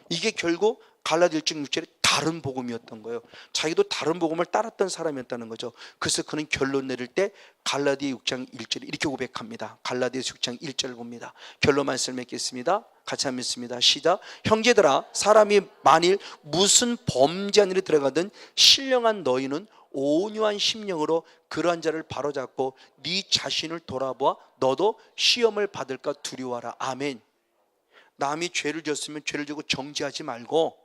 이게 결국 갈라디아 1장 6절에 다른 복음이었던 거예요. 자기도 다른 복음을 따랐던 사람이었다는 거죠. 그래서 그는 결론 내릴 때 갈라디아 6장 1절에 이렇게 고백합니다. 갈라디아 6장 1절을 봅니다. 결론 말씀 맺겠습니다. 같이 한번 읽습니다. 시작. 형제들아, 사람이 만일 무슨 범죄한 일에 들어가든 신령한 너희는 온유한 심령으로 그러한 자를 바로잡고 네 자신을 돌아보아 너도 시험을 받을까 두려워하라. 아멘. 남이 죄를 졌으면 죄를 지고 정죄하지 말고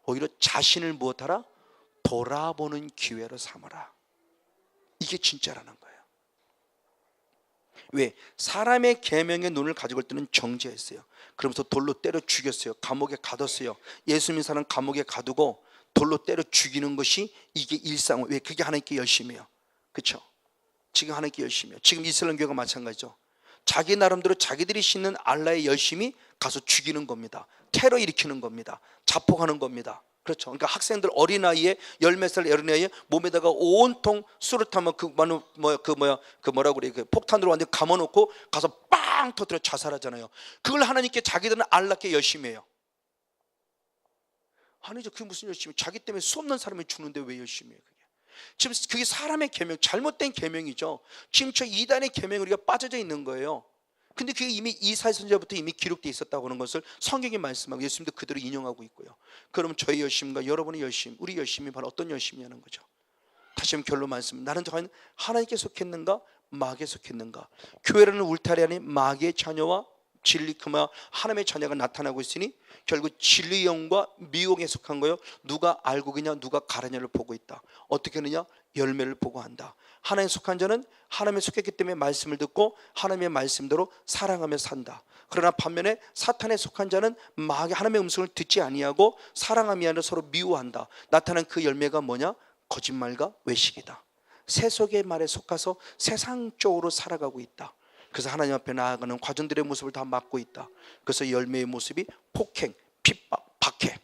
오히려 자신을 무엇하라? 돌아보는 기회로 삼아라. 이게 진짜라는 거예요. 왜? 사람의 계명의 눈을 가지고 올 때는 정죄했어요. 그러면서 돌로 때려 죽였어요. 감옥에 가뒀어요. 예수 믿는 사람 감옥에 가두고 돌로 때려 죽이는 것이 이게 일상. 왜? 그게 하나님께 열심이에요. 그렇죠? 지금 하나님께 열심이에요. 지금 이슬람 교회가 마찬가지죠. 자기 나름대로 자기들이 신는 알라의 열심이 가서 죽이는 겁니다. 테러 일으키는 겁니다. 자폭하는 겁니다. 그렇죠. 그러니까 학생들 어린아이에 10몇 살 어린아이에 몸에다가 온통 수류탄만 뭐라고 그래, 그 폭탄으로 완전히 감아놓고 가서 빵 터뜨려 자살하잖아요. 그걸 하나님께 자기들은 알라께 열심히 해요. 아니죠. 그게 무슨 열심히? 자기 때문에 수 없는 사람이 죽는데 왜 열심히 해요? 지금 그게 사람의 계명, 잘못된 계명이죠. 지금 저 이단의 계명에 우리가 빠져져 있는 거예요. 근데 그게 이미 이사야 선지자부터 이미 기록되어 있었다고 하는 것을 성경이 말씀하고 예수님도 그대로 인용하고 있고요. 그럼 저희 열심과 여러분의 열심, 우리 열심이 바로 어떤 열심이냐는 거죠. 다시 한번 결론 말씀. 나는 과연 하나님께 속했는가 마귀에 속했는가? 교회라는 울타리 안에 마귀의 자녀와 진리 그마 하나님의 자녀가 나타나고 있으니 결국 진리의 영과 미혹에 속한 거예요. 누가 알고 있냐 누가 가르냐를 보고 있다. 어떻게 하느냐? 열매를 보고한다. 하나님에 속한 자는 하나님에 속했기 때문에 말씀을 듣고 하나님의 말씀대로 살아가며 산다. 그러나 반면에 사탄에 속한 자는 마귀 하나님의 음성을 듣지 아니하고 사랑함이 아니라 서로 미워한다. 나타난 그 열매가 뭐냐? 거짓말과 외식이다. 세속의 말에 속아서 세상적으로 살아가고 있다. 그래서 하나님 앞에 나아가는 과정들의 모습을 다 맡고 있다. 그래서 열매의 모습이 폭행, 핍박, 박해.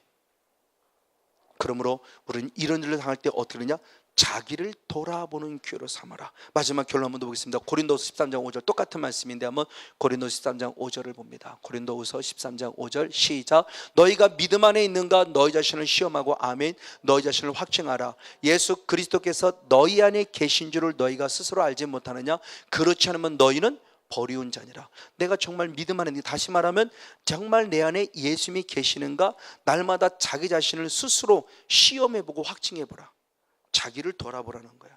그러므로 우리는 이런 일을 당할 때 어떻게 하느냐? 자기를 돌아보는 기회로 삼아라. 마지막 결론 한번 더 보겠습니다. 고린도후서 13장 5절 똑같은 말씀인데 한번 고린도후서 13장 5절을 봅니다. 고린도후서 13장 5절 시작. 너희가 믿음 안에 있는가 너희 자신을 시험하고 아멘. 너희 자신을 확증하라. 예수 그리스도께서 너희 안에 계신 줄을 너희가 스스로 알지 못하느냐? 그렇지 않으면 너희는 버리운 자니라. 내가 정말 믿음 안에, 다시 말하면 정말 내 안에 예수님이 계시는가? 날마다 자기 자신을 스스로 시험해보고 확증해보라. 자기를 돌아보라는 거야.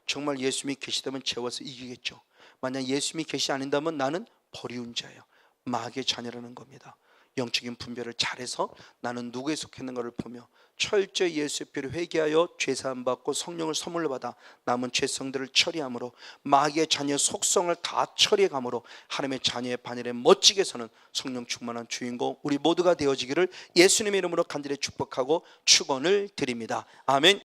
정말 예수님이 계시다면 재워서 이기겠죠. 만약 예수님이 계시지 않는다면 나는 버리운 자예요. 마귀의 자녀라는 겁니다. 영적인 분별을 잘해서 나는 누구에 속했는가를 보며 철저히 예수의 피로 회개하여 죄사함 받고 성령을 선물로 받아 남은 죄성들을 처리함으로 마귀의 자녀의 속성을 다 처리해감으로 하나님의 자녀의 반열에 멋지게 서는 성령 충만한 주인공 우리 모두가 되어지기를 예수님의 이름으로 간절히 축복하고 축원을 드립니다. 아멘.